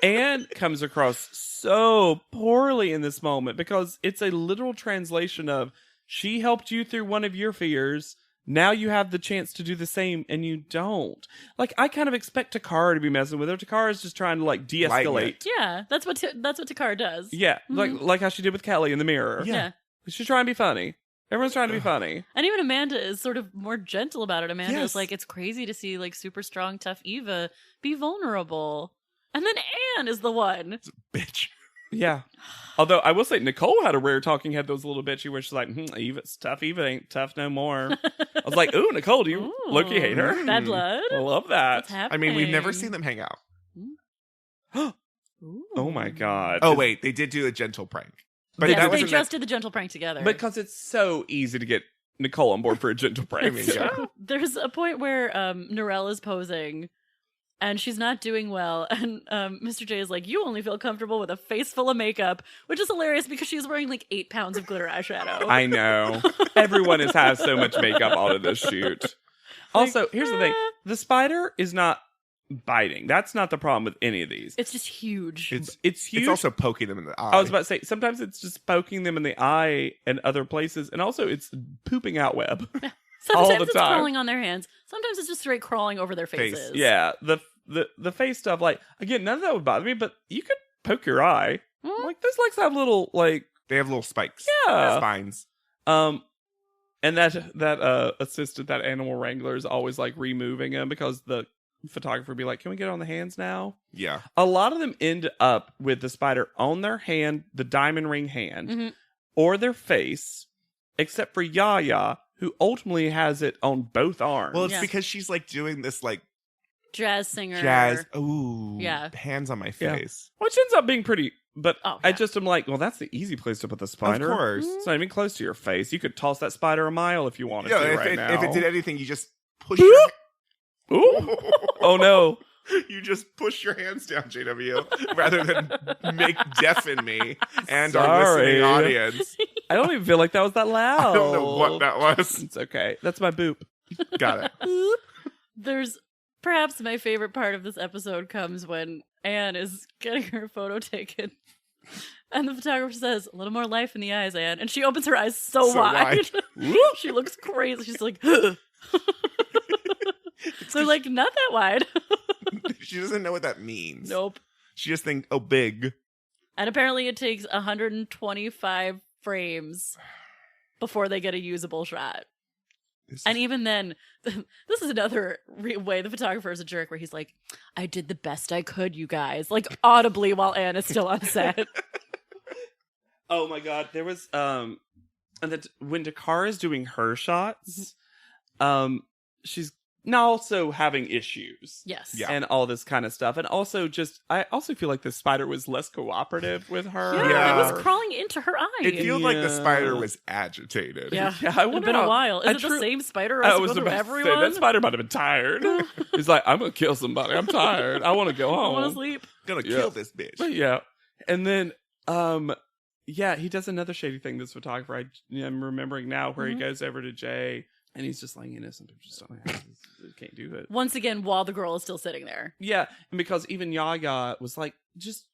Anne comes across so poorly in this moment because it's a literal translation of she helped you through one of your fears. Now you have the chance to do the same, and you don't. Like, I kind of expect Takara to be messing with her. Takara is just trying to like de-escalate. Yeah, that's what Takara does. Yeah, like how she did with Kelly in the mirror. Yeah. She's trying to be funny. Everyone's trying to be funny. And even Amanda is sort of more gentle about it. Amanda Yes. is like, it's crazy to see like super strong, tough Eva be vulnerable. And then Anne is the one. Bitch. Yeah. Although I will say Nicole had a rare talking head that was a little bitchy where she's like, Eva's tough. Eva ain't tough no more. I was like, ooh, Nicole, do you look you hate her? Bad blood. I love that. What's I happening? mean, we've never seen them hang out. Ooh. Oh my God. Oh, wait. They did do a gentle prank. But Yes, that they wasn't just did the gentle prank together. Because it's so easy to get Nicole on board for a gentle prank. I mean, yeah. There's a point where Norelle is posing and she's not doing well, and Mr. J is like, you only feel comfortable with a face full of makeup, which is hilarious because she's wearing like 8 pounds of glitter eyeshadow. I know. Everyone has so much makeup out of this shoot. Also, here's the thing. The spider is not biting. That's not the problem with any of these. It's just huge. It's huge. It's also poking them in the eye. I was about to say, sometimes it's just poking them in the eye and other places, and also it's pooping out web. Sometimes all the it's time. crawling on their hands. Sometimes it's just straight crawling over their Face. faces. Yeah, the face stuff, like, again, none of that would bother me, but you could poke your eye. Mhm. Like, those legs have little, like, They have little spikes. Yeah. Spines. and that assistant, that animal wrangler, is always, like, removing him because the photographer would be like, can we get on the hands now? Yeah. A lot of them end up with the spider on their hand, the diamond ring hand, Mhm. or their face, except for Yaya, who ultimately has it on both arms. Well, it's Yeah. because she's like doing this like Jazz singer. jazz. Ooh. Yeah. Hands on my Yeah. face. which ends up being pretty, but Oh, I yeah. just am like, well, that's the easy place to put the spider. Of course. It's not even close to your face. You could toss that spider a mile if you wanted Yeah, to if, right it, now. if it did anything, you just push Boop. your Ooh. Oh no. You just push your hands down, JW, rather than make deafen me and our Sorry. listening audience. I don't even feel like that was that loud. I don't know what that was. It's okay. That's my boop. Got it. There's perhaps my favorite part of this episode comes when Anne is getting her photo taken. And the photographer says, a little more life in the eyes, Anne. And she opens her eyes so wide. She looks crazy. She's like, they're like, not that wide. She doesn't know what that means. Nope. She just thinks, oh, big. And apparently it takes 125 frames before they get a usable shot. And even then, this is another way the photographer is a jerk, where he's like, I did the best I could, you guys. Like, audibly while Anne is still on set. Oh my god, there was and that when Dakar is doing her shots, she's Now also having issues. Yes. Yeah. And all this kind of stuff. And also I also feel like the spider was less cooperative with her. Yeah, Yeah. it was crawling into her eye. It feels like the Yeah. spider was agitated. Yeah, Yeah, I it's wonder been a how- while. Is I it the tru- same spider I as was go through about to say, everyone? that spider might have been tired. He's like, I'm going to kill somebody. I'm tired. I want to go I home. want to sleep. Gonna Yeah. kill this bitch. But yeah. And then, yeah, he does another shady thing, this photographer. I'm remembering now where he goes over to Jay and he's just like, innocent pictures don't have. Can't do it. Once again, while the girl is still sitting there. Yeah. And because even Yaya was like, just,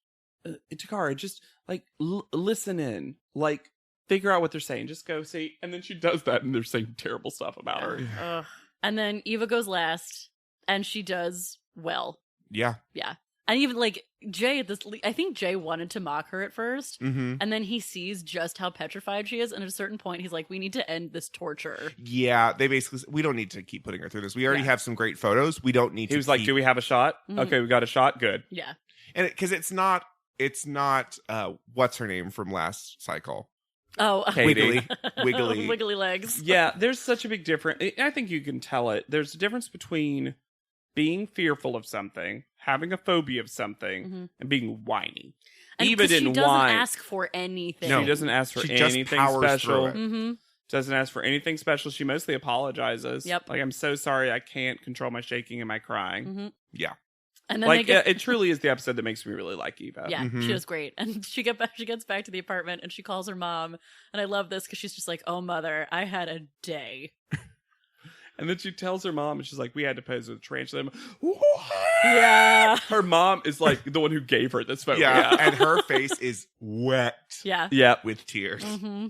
Takara, just like listen in. Like, figure out what they're saying. Just go see. And then she does that and they're saying terrible stuff about her. Ugh. And then Eva goes last, and she does well. Yeah. Yeah. And even like Jay, I think Jay wanted to mock her at first, Mm-hmm. and then he sees just how petrified she is, and at a certain point, he's like, "We need to end this torture." Yeah, they basically we don't need to keep putting her through this. We already have some great photos. We don't need to. He was like, do we have a shot? Mhm. Okay, we got a shot. Good. Yeah. And because it's not what's her name from last cycle? Oh, Katie. Wiggly. wiggly legs. Yeah, there's such a big difference. I think you can tell it. There's a difference between being fearful of something, having a phobia of something, Mhm. and being whiny. And Eva 'cause didn't she doesn't whine. ask for anything. No. She doesn't ask for She just anything powers special. through it. Mm-hmm. Doesn't ask for anything special. She mostly apologizes. Yep. Like, I'm so sorry. I can't control my shaking and my crying. Mm-hmm. Yeah. And then Like, they get, it truly is the episode that makes me really like Eva. yeah, Mhm. she was great. And she gets back to the apartment and she calls her mom. And I love this because she's just like, "Oh, mother, I had a day." And then she tells her mom, and she's like, we had to pose with a tarantula. Yeah. Her mom is like the one who gave her this photo. Yeah. And her face is wet Yeah. Yep. with tears. Mm-hmm.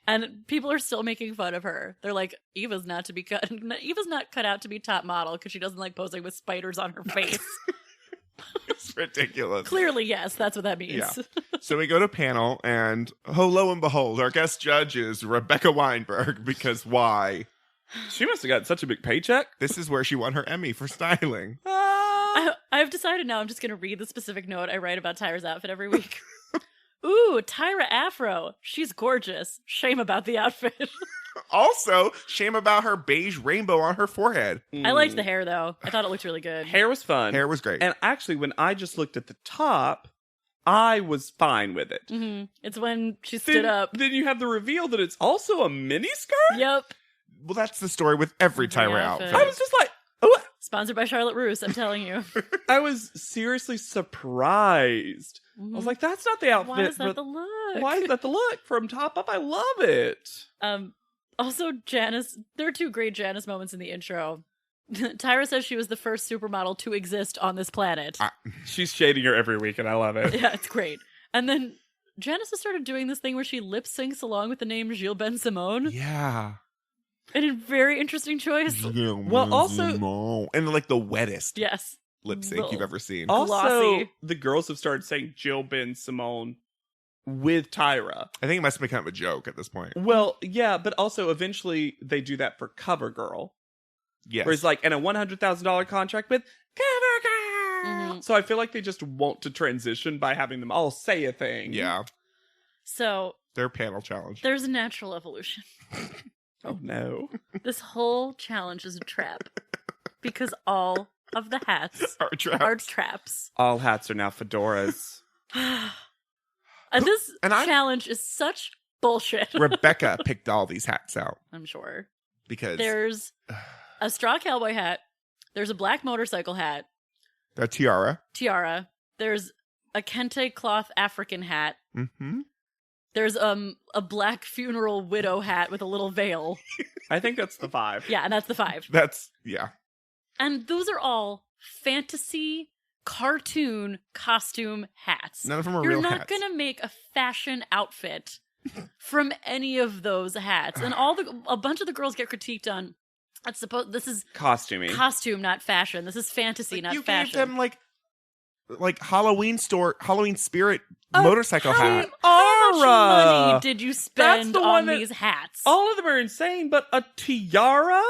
And people are still making fun of her. They're like, Eva's not cut out to be top model because she doesn't like posing with spiders on her face. It's ridiculous. Clearly, yes, that's what that means. Yeah. So we go to panel, and lo and behold, our guest judge is Rebecca Weinberg, because why? She must have gotten such a big paycheck. This is where she won her Emmy for styling. I've decided now I'm just going to read the specific note I write about Tyra's outfit every week. Ooh, Tyra Afro. She's gorgeous. Shame about the outfit. Also, shame about her beige rainbow on her forehead. I liked the hair, though. I thought it looked really good. Hair was fun. Hair was great. And actually, when I just looked at the top, I was fine with it. Mm-hmm. It's when she stood up. Then you have the reveal that it's also a mini skirt. Yep. Well, that's the story with every Every Tyra outfit. outfit. I was just like, oh, Sponsored by Charlotte Roos, I'm telling you. I was seriously surprised. I was like, that's not the outfit. Why is that but the look? why is that the look? From top up, I love it. Also, Janice, there are two great Janice moments in the intro. Tyra says she was the first supermodel to exist on this planet. She's shading her every week, and I love it. Yeah, it's great. And then Janice has started doing this thing where she lip syncs along with the name Gilles Ben Simone. Yeah. And a very interesting choice. Well, also- and like the wettest Yes. lip sync you've ever seen. Also, Glossy. the girls have started saying Jill Ben Simone with Tyra. I think it must have become a joke at this point. Well, yeah, but also eventually they do that for CoverGirl. Yes. Where it's like, in a $100,000 contract with CoverGirl. Mhm. So I feel like they just want to transition by having them all say a thing. Yeah. So Their panel challenge. there's a natural evolution. Oh, no. This whole challenge is a trap. Because all of the hats Our trap. are traps. All hats are now fedoras. And this And I- challenge is such bullshit. Rebecca picked all these hats out I'm sure. because There's a straw cowboy hat. There's a black motorcycle hat. a tiara. Tiara. There's a kente cloth African hat. Mm-hmm. There's a black funeral widow hat with a little veil. I think that's the 5. Yeah, and that's the 5. That's yeah. And those are all fantasy cartoon costume hats. None of them are You're real not hats. gonna make a fashion outfit from any of those hats. And a bunch of the girls get critiqued on this is Costuming. costume, not fashion. This is fantasy, not you fashion. gave them like Halloween spirit motorcycle hat. How much Aura. money did you spend the on one that- these hats? All of them are insane, but a tiara?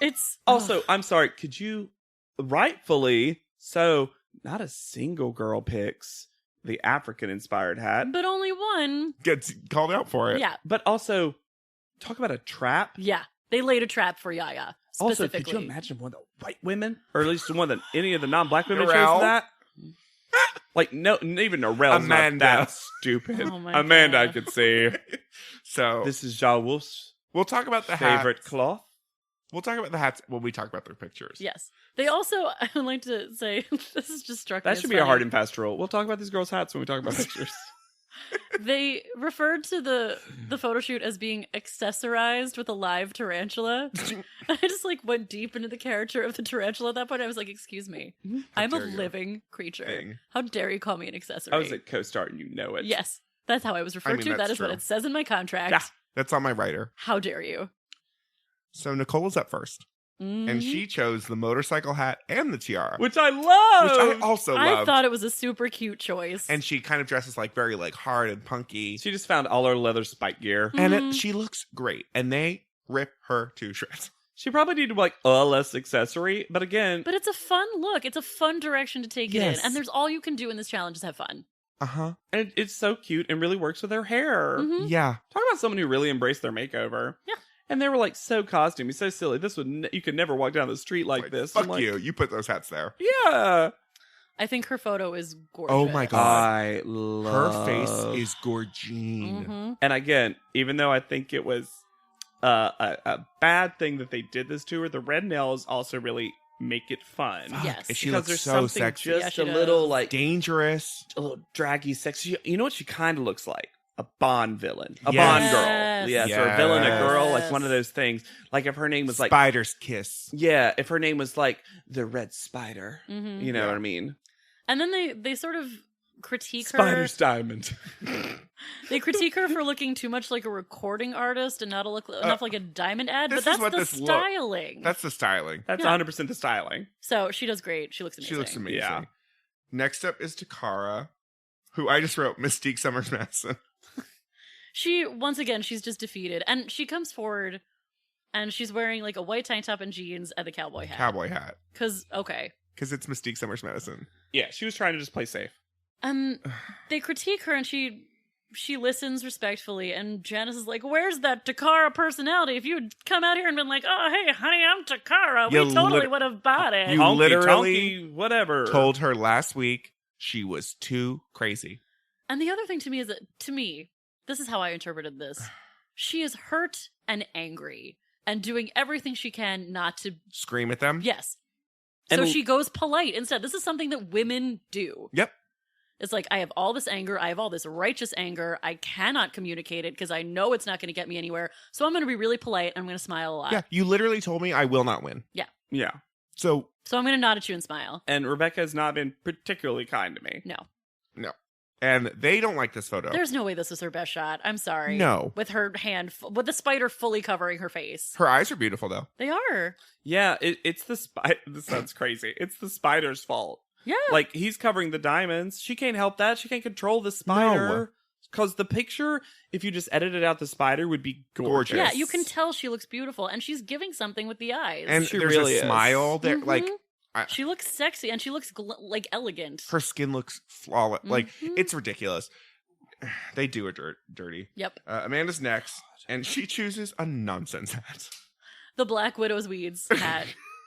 It's Also, I'm sorry, could you rightfully, so not a single girl picks the African inspired hat, but only one. Gets called out for it. Yeah, but also talk about a trap. yeah. They laid a trap for Yaya. Also, specifically. could you imagine one of the white women, or at least one of any of the non-black women Narelle? chose that? Like, no, even Narelle's Amanda. not that stupid. Oh my Amanda, God. I could see. So This is Ja Wolf's we'll talk about the favorite hats. cloth. We'll talk about the hats when we talk about their pictures. Yes. They also, I would like to say, this is just struck me That as should be a funny. hard and fast rule. We'll talk about these girls' hats when we talk about pictures. They referred to the photo shoot as being accessorized with a live tarantula. I just like went deep into the character of the tarantula at that point. I was like, excuse me, I'm a dare you. living creature. Thing. How dare you call me an accessory? I was at co-star and you know it. Yes, that's how I was referred mean, to. That that's is what true. it says in my contract. Yeah. That's on my writer. How dare you? So Nicole is up first. And she chose the motorcycle hat and the tiara. Which I love. Which I also I loved. thought it was a super cute choice. And she kind of dresses like very like hard and punky. She just found all her leather spike gear. And she looks great. And they rip her to shreds. She probably needed like a less accessory, but again, But it's a fun look. It's a fun direction to take it Yes. in. And there's all you can do in this challenge is have fun. Uh-huh. and it's so cute and really works with her hair. Mhm. Yeah. Talk about someone who really embraced their makeover. Yeah. And they were like so costumey, so silly. This would you could never walk down the street like this. Fuck I'm like, you. You put those hats there. Yeah. I think her photo is gorgeous. Oh my God. I Her love face is gorgine. Mhm. And again, even though I think it was a bad thing that they did this to her, the red nails also really make it fun. Yes. And she Because looks there's so something sexy. just Yeah, she a little does. like Dangerous. a little draggy, sexy. You know what she kind of looks like? A Bond villain, a Yes. Bond girl. Yes, or a villain, a girl, like one of those things. Like if her name was like, Spider's kiss. yeah, if her name was like the Red Spider, Mhm. you know Yeah. what I mean? And then they sort of critique Spider's diamond. her. They critique her for looking too much like a recording artist and not look enough like a diamond ad. this But is that's what the this look- styling. That's the styling. That's Yeah. 100% the styling. So she does great. She looks amazing. She looks amazing. Yeah. Next up is Takara, who I just wrote Mystique Summers Madison. She once again, she's just defeated, and she comes forward, and she's wearing like a white tank top and jeans and the cowboy hat. Cowboy hat. Because okay, Because it's Mystique Summers Madison. Yeah, she was trying to just play safe. they critique her, and she listens respectfully, and Janice is like, "Where's that Takara personality? If you'd come out here and been like, oh hey honey, I'm Takara, You we totally lit- would have bought it." You Honky, literally tonky, whatever. Told her last week she was too crazy. And the other thing to me is that, to me, this is how I interpreted this. She is hurt and angry and doing everything she can not to. Scream at them. Yes. So And- she goes polite instead. This is something that women do. Yep. It's like, I have all this anger. I have all this righteous anger. I cannot communicate it because I know it's not going to get me anywhere. So I'm going to be really polite. I'm going to smile a lot. Yeah. You literally told me I will not win. Yeah. So So I'm going to nod at you and smile. And Rebecca has not been particularly kind to me. No. no. And they don't like this photo. There's no way this was her best shot. I'm sorry. No. With her hand, with the spider fully covering her face. Her eyes are beautiful though. They are. Yeah, it's the spider. This sounds crazy. It's the spider's fault. Yeah. Like, he's covering the diamonds. She can't help that. She can't control the spider. Because the picture, if you just edited out the spider, would be gorgeous. Yeah, you can tell she looks beautiful, and she's giving something with the eyes. And She there's really a is. smile there. Mhm. Like She looks sexy, and she looks like elegant. her skin looks flawless. Like Mhm. it's ridiculous. They do her dirty. Yep. Amanda's next, and she chooses a nonsense hat. The Black Widow's weeds hat.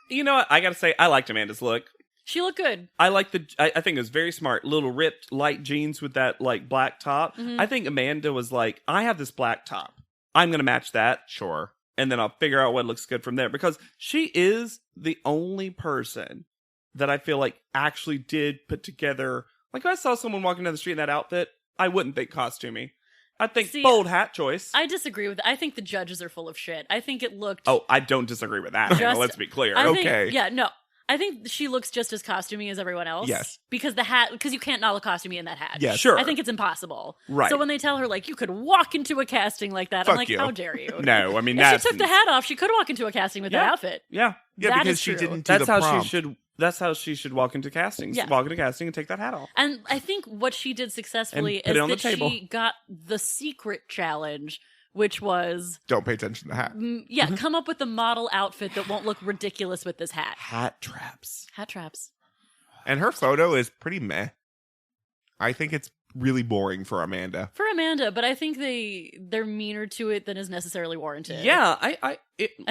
You know what? I gotta say, I liked Amanda's look. She looked good. I like I think it was very smart. Little ripped light jeans with that like black top. Mhm. I think Amanda was like, I have this black top. I'm gonna match that. Sure. And then I'll figure out what looks good from there. Because she is the only person that I feel like actually did put together. Like, if I saw someone walking down the street in that outfit, I wouldn't think costumey. I'd think See, bold hat choice. I disagree with. I think the judges are full of shit. I think it looked. Oh, I don't disagree with that. Hannah, Just- let's be clear. I think, okay. Yeah, no. I think she looks just as costumey as everyone else. Yes. Because the hat, because you can't not look costumey in that hat. Yes. Sure. I think it's impossible. Right. So when they tell her, like, you could walk into a casting like that, I'm Fuck like, you. how dare you? No, I mean, If that's... she took the hat off, she could walk into a casting with that Yeah. outfit. Yeah. Yeah, That because is she true. didn't do That's the how prompt. she should... That's how she should walk into castings. Yeah. Walk into casting and take that hat off. And I think what she did successfully And put is it on the that table. she got the secret challenge, which was, Don't pay attention to the hat. come up with a model outfit that won't look ridiculous with this hat. Hat traps. Hat traps. And her photo is pretty meh. I think it's really boring for Amanda. But I think they're meaner to it than is necessarily warranted. Yeah, I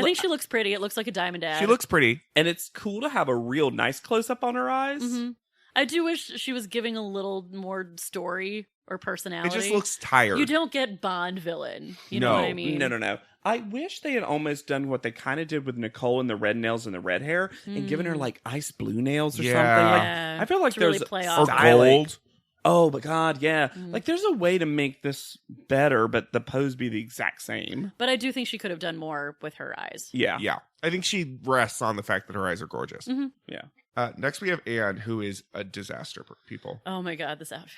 think she looks pretty. It looks like a diamond ad. She looks pretty. and it's cool to have a real nice close up on her eyes. Mm-hmm. I do wish she was giving a little more story or personality. It just looks tired. You don't get Bond villain. You know what I mean? No. I wish they had almost done what they kind of did with Nicole and the red nails and the red hair and given her like ice blue nails or something. Like, I feel like to there's really play or off. gold. Oh, but God, yeah. Like, there's a way to make this better, but the pose be the exact same. But I do think she could have done more with her eyes. Yeah. Yeah. I think she rests on the fact that her eyes are gorgeous. Mm-hmm. Yeah. Next, we have Anne, who is a disaster, people. Oh my God, this outfit.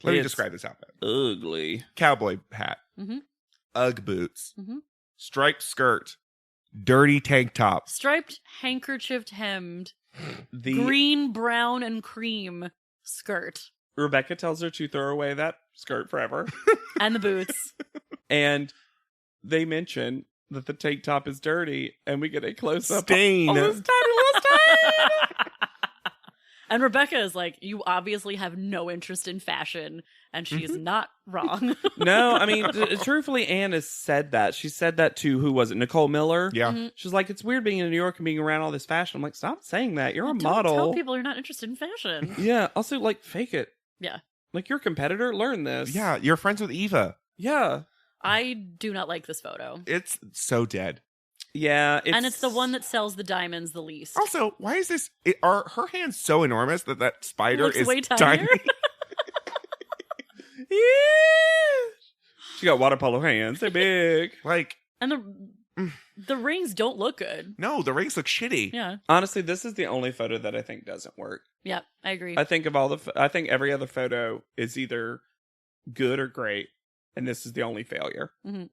Let me It's describe this outfit. Ugly. Cowboy hat. Mm-hmm. Ugg boots. Mm-hmm. Striped skirt. Dirty tank top. Striped, handkerchief hemmed, The green, brown, and cream skirt. Rebecca tells her to throw away that skirt forever. And the boots. And they mention that the tank top is dirty, and we get a close up Stain. on this tiny little stain. And Rebecca is like, you obviously have no interest in fashion, and she is not wrong. No, I mean, truthfully, Anne has said that. She said that to, who was it, Nicole Miller? Yeah. Mm-hmm. She's like, it's weird being in New York and being around all this fashion. I'm like, stop saying that. You're a Don't model. tell people you're not interested in fashion. Yeah. Also, like, fake it. Yeah. Like, you're a competitor. Learn this. Yeah. You're friends with Eva. Yeah. I do not like this photo. It's so dead. Yeah. And it's the one that sells the diames the least. Also, why is this? Are her hands so enormous that spider Looks is way tinier. tiny? Yeah. She got water polo hands. They're big. Like, And the rings don't look good. no, the rings look shitty. Yeah. Honestly, this is the only photo that I think doesn't work. Yeah, I agree. I think I think every other photo is either good or great, and this is the only failure. Mm-hmm.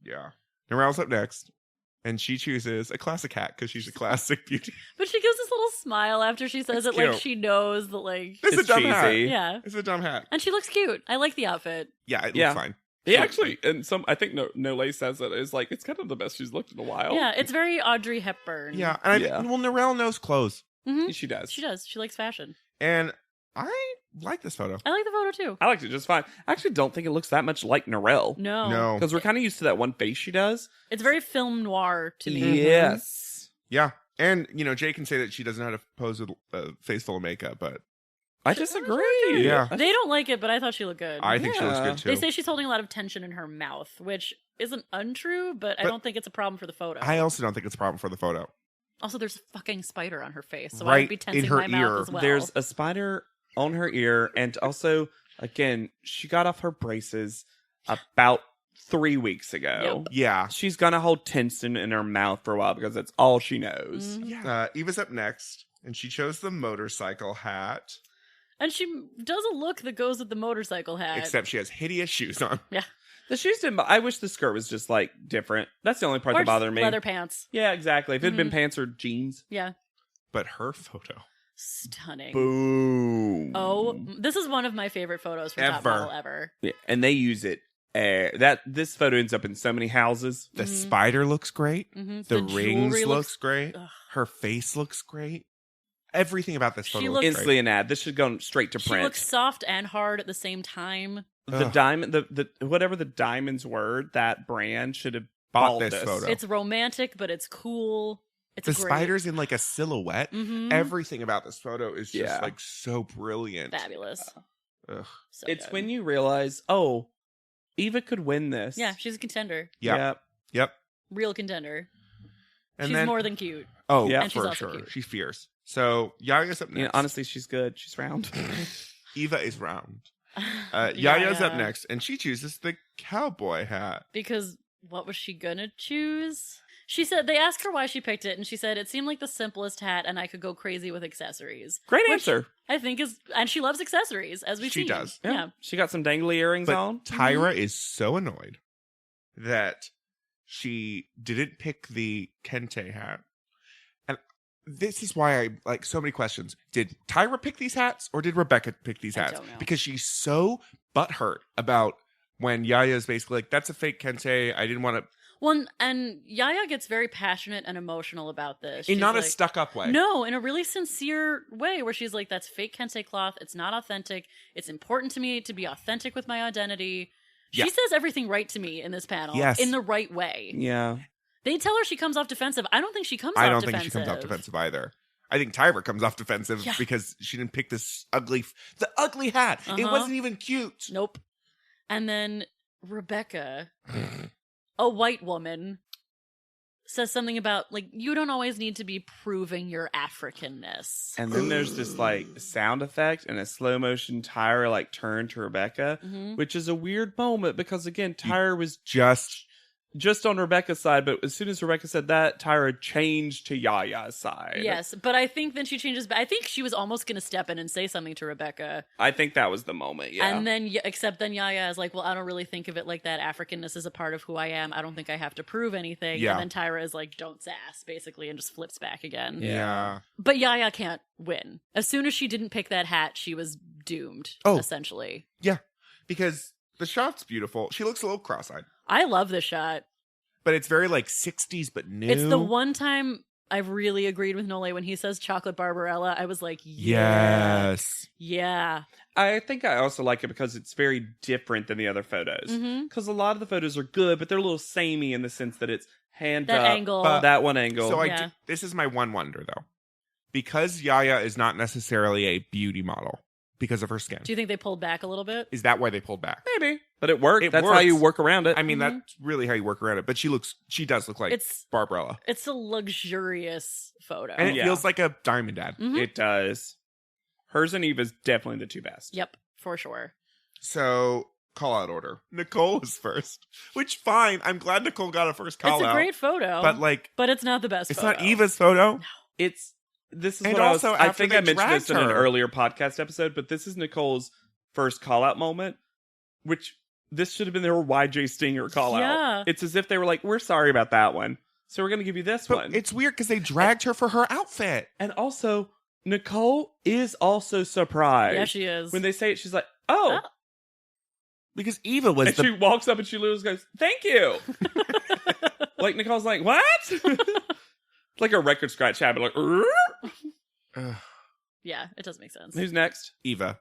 Yeah. Narelle's up next, and she chooses a classic hat because she's a classic beauty. But she gives this little smile after she says It's it, like cute. she knows that, like, This is a It's dumb hat. cheesy. yeah. It's a dumb hat. And she looks cute. I like the outfit. Yeah, it Yeah. looks fine. He actually, and I think Nole says it is like, it's kind of the best she's looked in a while. Yeah, it's very Audrey Hepburn. Yeah, and Yeah. well, Narelle knows clothes, Hmm. She does. She does. She likes fashion. and I like this photo. I like the photo too. I liked it just fine. I actually don't think it looks that much like Narelle. No. No. Because we're kind of used to that one face she does. It's very film noir to me. Yes. Yeah, and Jay can say that she doesn't know how to pose with a face full of makeup, but I disagree. Yeah. They don't like it, but I thought she looked good. I think she looks Yeah. good too. They say she's holding a lot of tension in her mouth, which isn't untrue, but I But don't think it's a problem for the photo. I also don't think it's a problem for the photo. Also, there's a fucking spider on her face, so I Right would be tensing in her my mouth ear. as well. There's a spider on her ear, and also, again, she got off her braces about 3 weeks ago. Yep. Yeah. She's gonna hold tension in her mouth for a while because that's all she knows. Mhm. Eva's up next, and she chose the motorcycle hat, And she does a look that goes with the motorcycle hat. except she has hideous shoes on. yeah. The shoes didn't. I wish the skirt was just like different. That's the only part Or that bothered just me. leather pants. Yeah, exactly. If it had been Mhm. pants or jeans, Yeah. But her photo. Stunning. boom. Oh, this is one of my favorite photos from Top Ever. Model ever. Yeah, and they use it. This photo ends up in so many houses. The spider looks great. Mm-hmm. The rings jewelry looks great. Ugh. Her face looks great. Everything about this She photo looks- looks Instantly great. an ad. This should go straight to She print. looks soft and hard at the same time. The Ugh. diamond, the whatever the diamonds were, that brand should have Bought bought this photo. It's romantic, but it's cool. It's The great. spider's in like a silhouette. Mhm. Everything about this photo is just Yeah. like so brilliant. Fabulous. Ugh. So It's good. when you realize, oh, Eva could win this. Yeah, she's a contender. Yeah. Yep. Real contender. And she's then, more than cute. oh, Yeah. And she's for also sure. cute. She's fierce. So Yaya's up next. You know, honestly, she's good. She's round. Eva is round. Yaya's Yeah. up next, and she chooses the cowboy hat. Because what was she gonna choose? She said, they asked her why she picked it, and she said, it seemed like the simplest hat, and I could go crazy with accessories. Great Which answer. I think is, and she loves accessories, as we She see. does. Yeah. She got some dangly earrings But on. Tyra is so annoyed that she didn't pick the Kente hat. And this is why I like so many questions. Did Tyra pick these hats or did Rebecca pick these I hats? don't know. Because she's so butthurt about when Yaya's basically like, that's a fake Kente. I didn't want to. Well, and Yaya gets very passionate and emotional about this. In not a like, stuck-up way. No, in a really sincere way where she's like, that's fake Kente cloth. It's not authentic. It's important to me to be authentic with my identity. She says everything right to me in this panel. Yes. In the right way. Yeah. They tell her she comes off defensive. I don't think she comes off defensive. I don't think she comes off defensive either. I think Tyra comes off defensive because she didn't pick this ugly hat. It wasn't even cute. Nope. And then Rebecca, a white woman, says something about, like, you don't always need to be proving your Africanness. And then there's this, like, sound effect and a slow motion Tyra, like, turn to Rebecca, which is a weird moment because, again, Tyra was just on Rebecca's side, but as soon as Rebecca said that, Tyra changed to Yaya's side. Yes, but I think then she changes. I think she was almost going to step in and say something to Rebecca. I think that was the moment, yeah. And then, except then Yaya is like, well, I don't really think of it like that. Africanness is a part of who I am. I don't think I have to prove anything. Yeah. And then Tyra is like, don't sass, basically, and just flips back again. Yeah. But Yaya can't win. As soon as she didn't pick that hat, she was doomed, essentially. Yeah, because the shot's beautiful. She looks a little cross-eyed. I love this shot. But it's very like 60s, but new. It's the one time I've really agreed with Nole when he says chocolate Barbarella. I was like, yes. Yeah. I think I also like it because it's very different than the other photos. Because a lot of the photos are good, but they're a little samey in the sense that it's hand that up, angle. that one angle. So this is my one wonder, though. Because Yaya is not necessarily a beauty model because of her skin. Do you think they pulled back a little bit? Is that why they pulled back? Maybe. But it worked. That's works. how you work around it. I mean, that's really how you work around it. But she does look like Barbarella. It's a luxurious photo. And it feels like a Diamond Dad. It does. Hers and Eva's definitely the two best. Yep, for sure. So, call out order. Nicole is first. Which, fine. I'm glad Nicole got a first call out. It's a great photo. But it's not the best photo. It's not Eva's photo. No. This is and what also, I think I mentioned this in an earlier podcast episode, but this is Nicole's first call out moment, which this should have been their YJ Stinger call out. It's as if they were like, we're sorry about that one, so we're going to give you this one. It's weird because they dragged her for her outfit. And also, Nicole is also surprised. Yeah, she is. When they say it, she's like, oh. Because Eva was she walks up and she literally goes, thank you. Like, Nicole's like, what? Like a record scratch habit, like, yeah, it doesn't make sense. Who's next? Eva.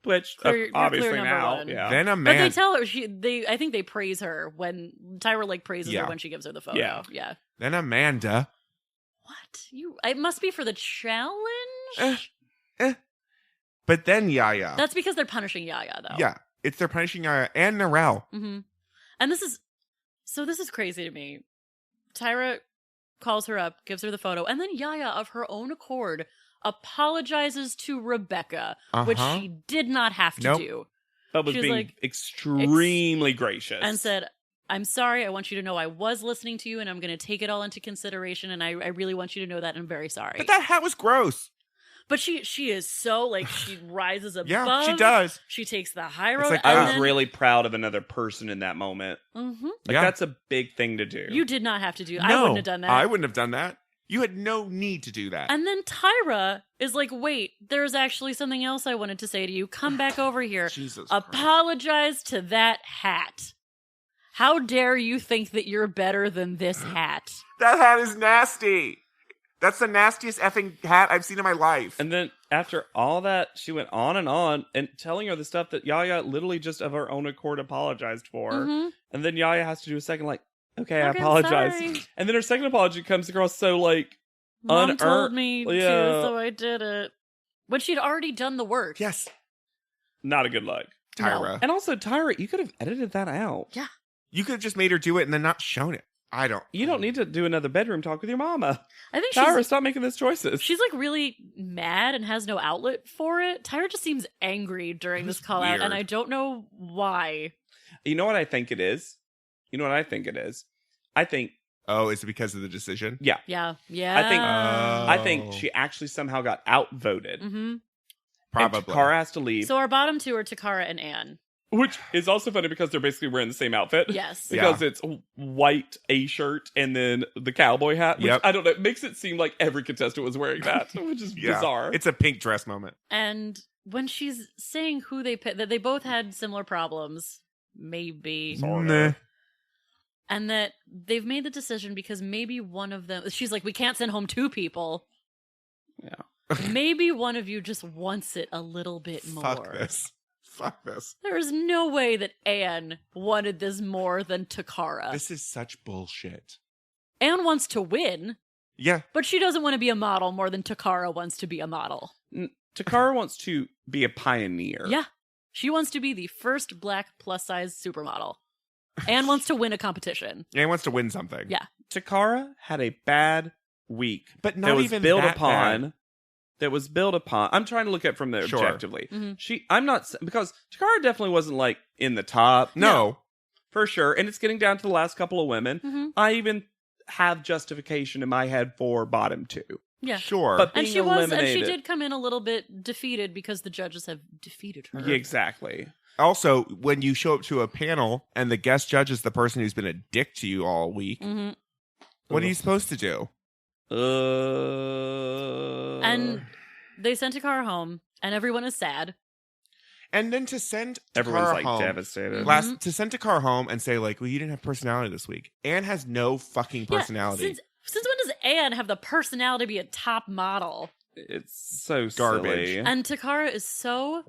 Which obviously now, yeah. Then But they tell her I think they praise her when Tyra praises her when she gives her the photo. Yeah. Then Amanda. What? It must be for the challenge. But then Yaya. That's because they're punishing Yaya, though. Yeah, they're punishing Yaya and Narelle. And this is crazy to me. Tyra calls her up, gives her the photo, and then Yaya, of her own accord, apologizes to Rebecca, which she did not have to do. But was being extremely gracious. And said, I'm sorry, I want you to know I was listening to you, and I'm going to take it all into consideration, and I really want you to know that, and I'm very sorry. But that hat was gross. But she is so, she rises above. Yeah, she does. She takes the high road. I was really proud of another person in that moment. That's a big thing to do. You did not have to do that. I wouldn't have done that. I wouldn't have done that. You had no need to do that. And then Tyra is like, wait, there's actually something else I wanted to say to you. Come back over here. Jesus Apologize to that hat. How dare you think that you're better than this hat? That hat is nasty. That's the nastiest effing hat I've seen in my life. And then after all that, she went on and telling her the stuff that Yaya literally just of her own accord apologized for. And then Yaya has to do a second okay, I apologize. And then her second apology comes across so Mom told me to, so I did it. When she'd already done the work. Yes. Not a good look. Tyra. No. And also, Tyra, you could have edited that out. Yeah. You could have just made her do it and then not shown it. You don't need to do another bedroom talk with your mama. I think Tyra, stop making those choices. She's really mad and has no outlet for it. Tyra just seems angry during this call out, and I don't know why. You know what I think it is? I think. Oh, is it because of the decision? Yeah. Yeah. I think she actually somehow got outvoted. Probably. And Takara has to leave. So our bottom two are Takara and Anne. Which is also funny because they're basically wearing the same outfit. Yes. Because it's white A shirt and then the cowboy hat. Which I don't know. It makes it seem like every contestant was wearing that, which is bizarre. It's a pink dress moment. And when she's saying who they picked, that they both had similar problems, maybe. Nah. And that they've made the decision because maybe one of them, she's like, we can't send home 2 people. Yeah. Maybe one of you just wants it a little bit more. Fuck this. There is no way that Anne wanted this more than Takara. This is such bullshit. Anne wants to win, Yeah. but she doesn't want to be a model more than Takara wants to be a model. Takara wants to be a pioneer. Yeah. She wants to be the first black plus-size supermodel. Anne wants to win a competition. Anne wants to win something. Yeah. Takara had a bad week. But not that was even built that upon. bad. That was built upon. I'm trying to look at it from the Sure. objectively. Mm-hmm. I'm not, because Takara definitely wasn't like in the top. No. For sure. And it's getting down to the last couple of women. Mm-hmm. I even have justification in my head for bottom 2. Yeah. Sure. But And being she was, and eliminated. she did come in a little bit defeated because the judges have defeated her. Yeah, exactly. Also, when you show up to a panel and the guest judge is the person who's been a dick to you all week, Mm-hmm. what are you supposed to do? And they sent Takara home, and everyone is sad. And then to send Everyone's Takara like home, devastated. to send Takara home and say like, well, you didn't have personality this week. Anne has no fucking personality. Yeah, since when does Anne have the personality to be a top model? It's so Garbage. silly. And Takara is so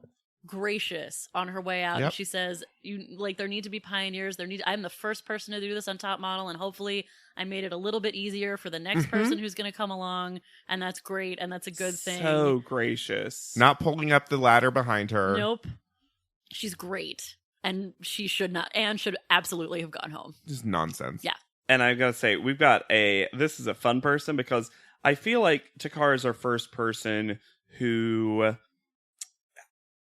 gracious on her way out. Yep. And she says, "You like there need to be pioneers. I'm the first person to do this on Top Model, and hopefully I made it a little bit easier for the next person who's going to come along, and that's great, and that's a good thing." So gracious. Not pulling up the ladder behind her. Nope. She's great. And she should not. Anne should absolutely have gone home. Just nonsense. Yeah. And I gotta say, this is a fun person because I feel like Takara is our first person who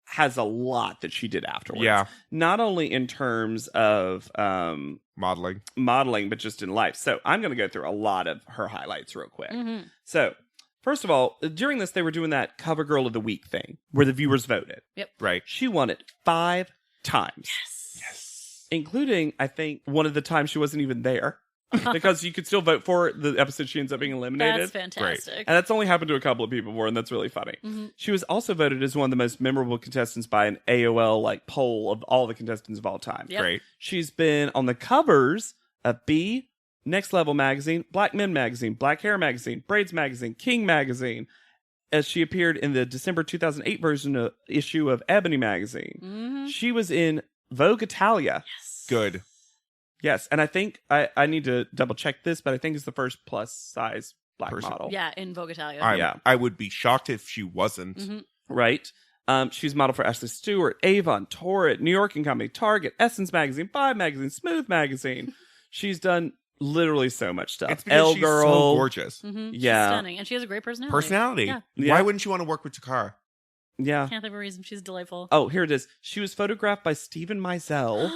has a lot that she did afterwards. Yeah. Not only in terms of Modeling. but just in life. So I'm going to go through a lot of her highlights real quick. Mm-hmm. So, first of all, during this, they were doing that Cover Girl of the Week thing where the viewers voted. Yep. Right. She won it 5 times. Yes. Including, I think, one of the times she wasn't even there. Because you could still vote for the episode she ends up being eliminated. That's fantastic. And that's only happened to a couple of people before, and that's really funny. Mm-hmm. She was also voted as one of the most memorable contestants by an AOL poll of all the contestants of all time. Yep. Great. She's been on the covers of B, Next Level Magazine, Black Men Magazine, Black Hair Magazine, Braids Magazine, King Magazine, as she appeared in the December 2008 issue of Ebony Magazine. Mm-hmm. She was in Vogue Italia. Good. Yes, and I think I need to double check this, but I think it's the first plus size black Person. model. Yeah, in Vogue Italia. I would be shocked if she wasn't. Mm-hmm. Right. She's modeled for Ashley Stewart, Avon, Torrid, New York & Company, Target, Essence Magazine, Vibe Magazine, Smooth Magazine. She's done literally so much stuff. It's because she's Girl. so gorgeous. Mm-hmm. Yeah. She's stunning. And she has a great personality. Personality. Yeah. Yeah. Why wouldn't you want to work with Takara? Yeah. Can't think of a reason. She's delightful. Oh, here it is. She was photographed by Stephen Meisel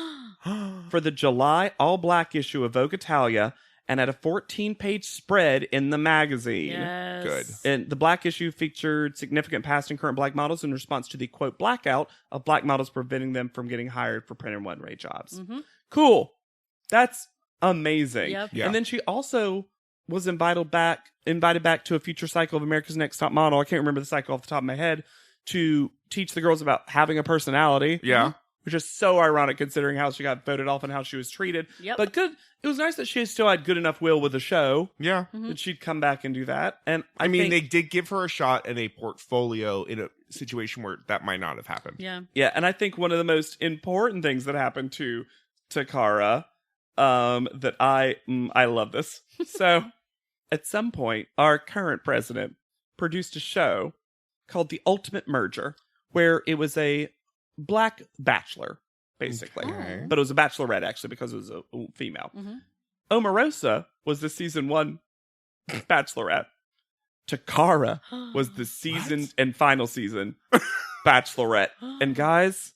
for the July all-black issue of Vogue Italia and had a 14-page spread in the magazine. Yes. Good. And the black issue featured significant past and current black models in response to the, quote, blackout of black models preventing them from getting hired for print and one-way jobs. Mm-hmm. Cool. That's amazing. Yep. Yeah. And then she also was invited back to a future cycle of America's Next Top Model. I can't remember the cycle off the top of my head, to teach the girls about having a personality. Yeah. Which is so ironic considering how she got voted off and how she was treated. Yep. But good. It was nice that she still had good enough will with the show Yeah. that she'd come back and do that. And I mean, think, they did give her a shot and a portfolio in a situation where that might not have happened. Yeah. yeah, and I think one of the most important things that happened to Takara, that I love this. So, at some point, our current president produced a show called The Ultimate Merger, where it was a black bachelor, basically. Okay. But it was a bachelorette, actually, because it was a female. Mm-hmm. Omarosa was the season 1 bachelorette. Takara was the season and final season bachelorette. And guys,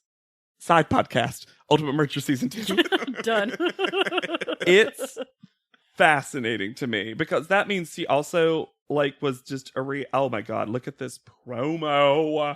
side podcast, Ultimate Merger season 2. Done. It's fascinating to me because that means she also was just oh my god, look at this promo.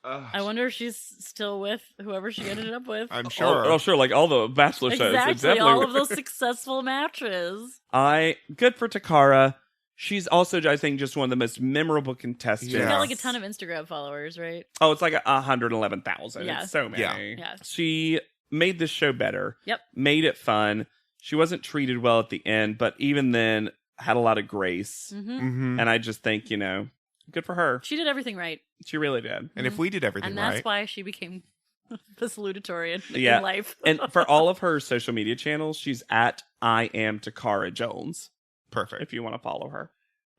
I wonder if she's still with whoever she ended up with. I'm sure. Oh, sure, like all the Bachelor shows. Exactly, all of those successful matches. Good for Takara. She's also, I think, just one of the most memorable contestants. She's Yeah. got a ton of Instagram followers, right? Oh, it's 111,000. Yeah. It's so many. Yeah. Yeah. She made this show better. Yep. Made it fun. She wasn't treated well at the end, but even then had a lot of grace. Mm-hmm. And I just think, good for her. She did everything right. She really did. And if we did everything And that's right, why she became valedictorian Yeah. in life. And for all of her social media channels, she's at I am Takara Jones, perfect. if you want to follow her.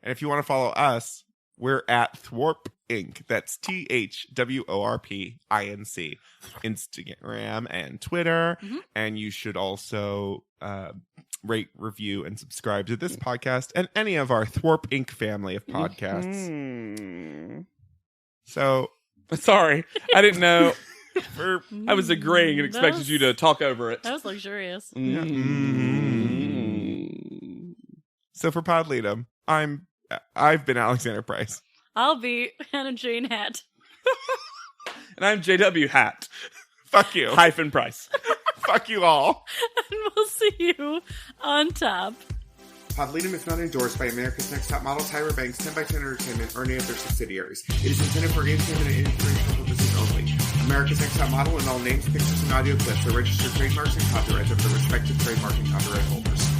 And if you want to follow us, we're at Thwarp Inc. That's THWORPINC. Instagram and Twitter. And you should also rate, review, and subscribe to this podcast and any of our Thwarp Inc. family of podcasts. So, sorry, I didn't know. for I was agreeing and expected you to talk over it. That was luxurious. So for Podleadum, I've been Alexander Price. I'll be Hannah Jane Hatt. And I'm JW Hat. Fuck you. Hyphen Price. Fuck you all. And we'll see you on top. Podleadum is not endorsed by America's Next Top Model, Tyra Banks, 10x10 Entertainment, or any of their subsidiaries. It is intended for entertainment and informational purposes only. America's Next Top Model and all names, pictures, and audio clips are registered trademarks and copyrights of the respective trademark and copyright holders.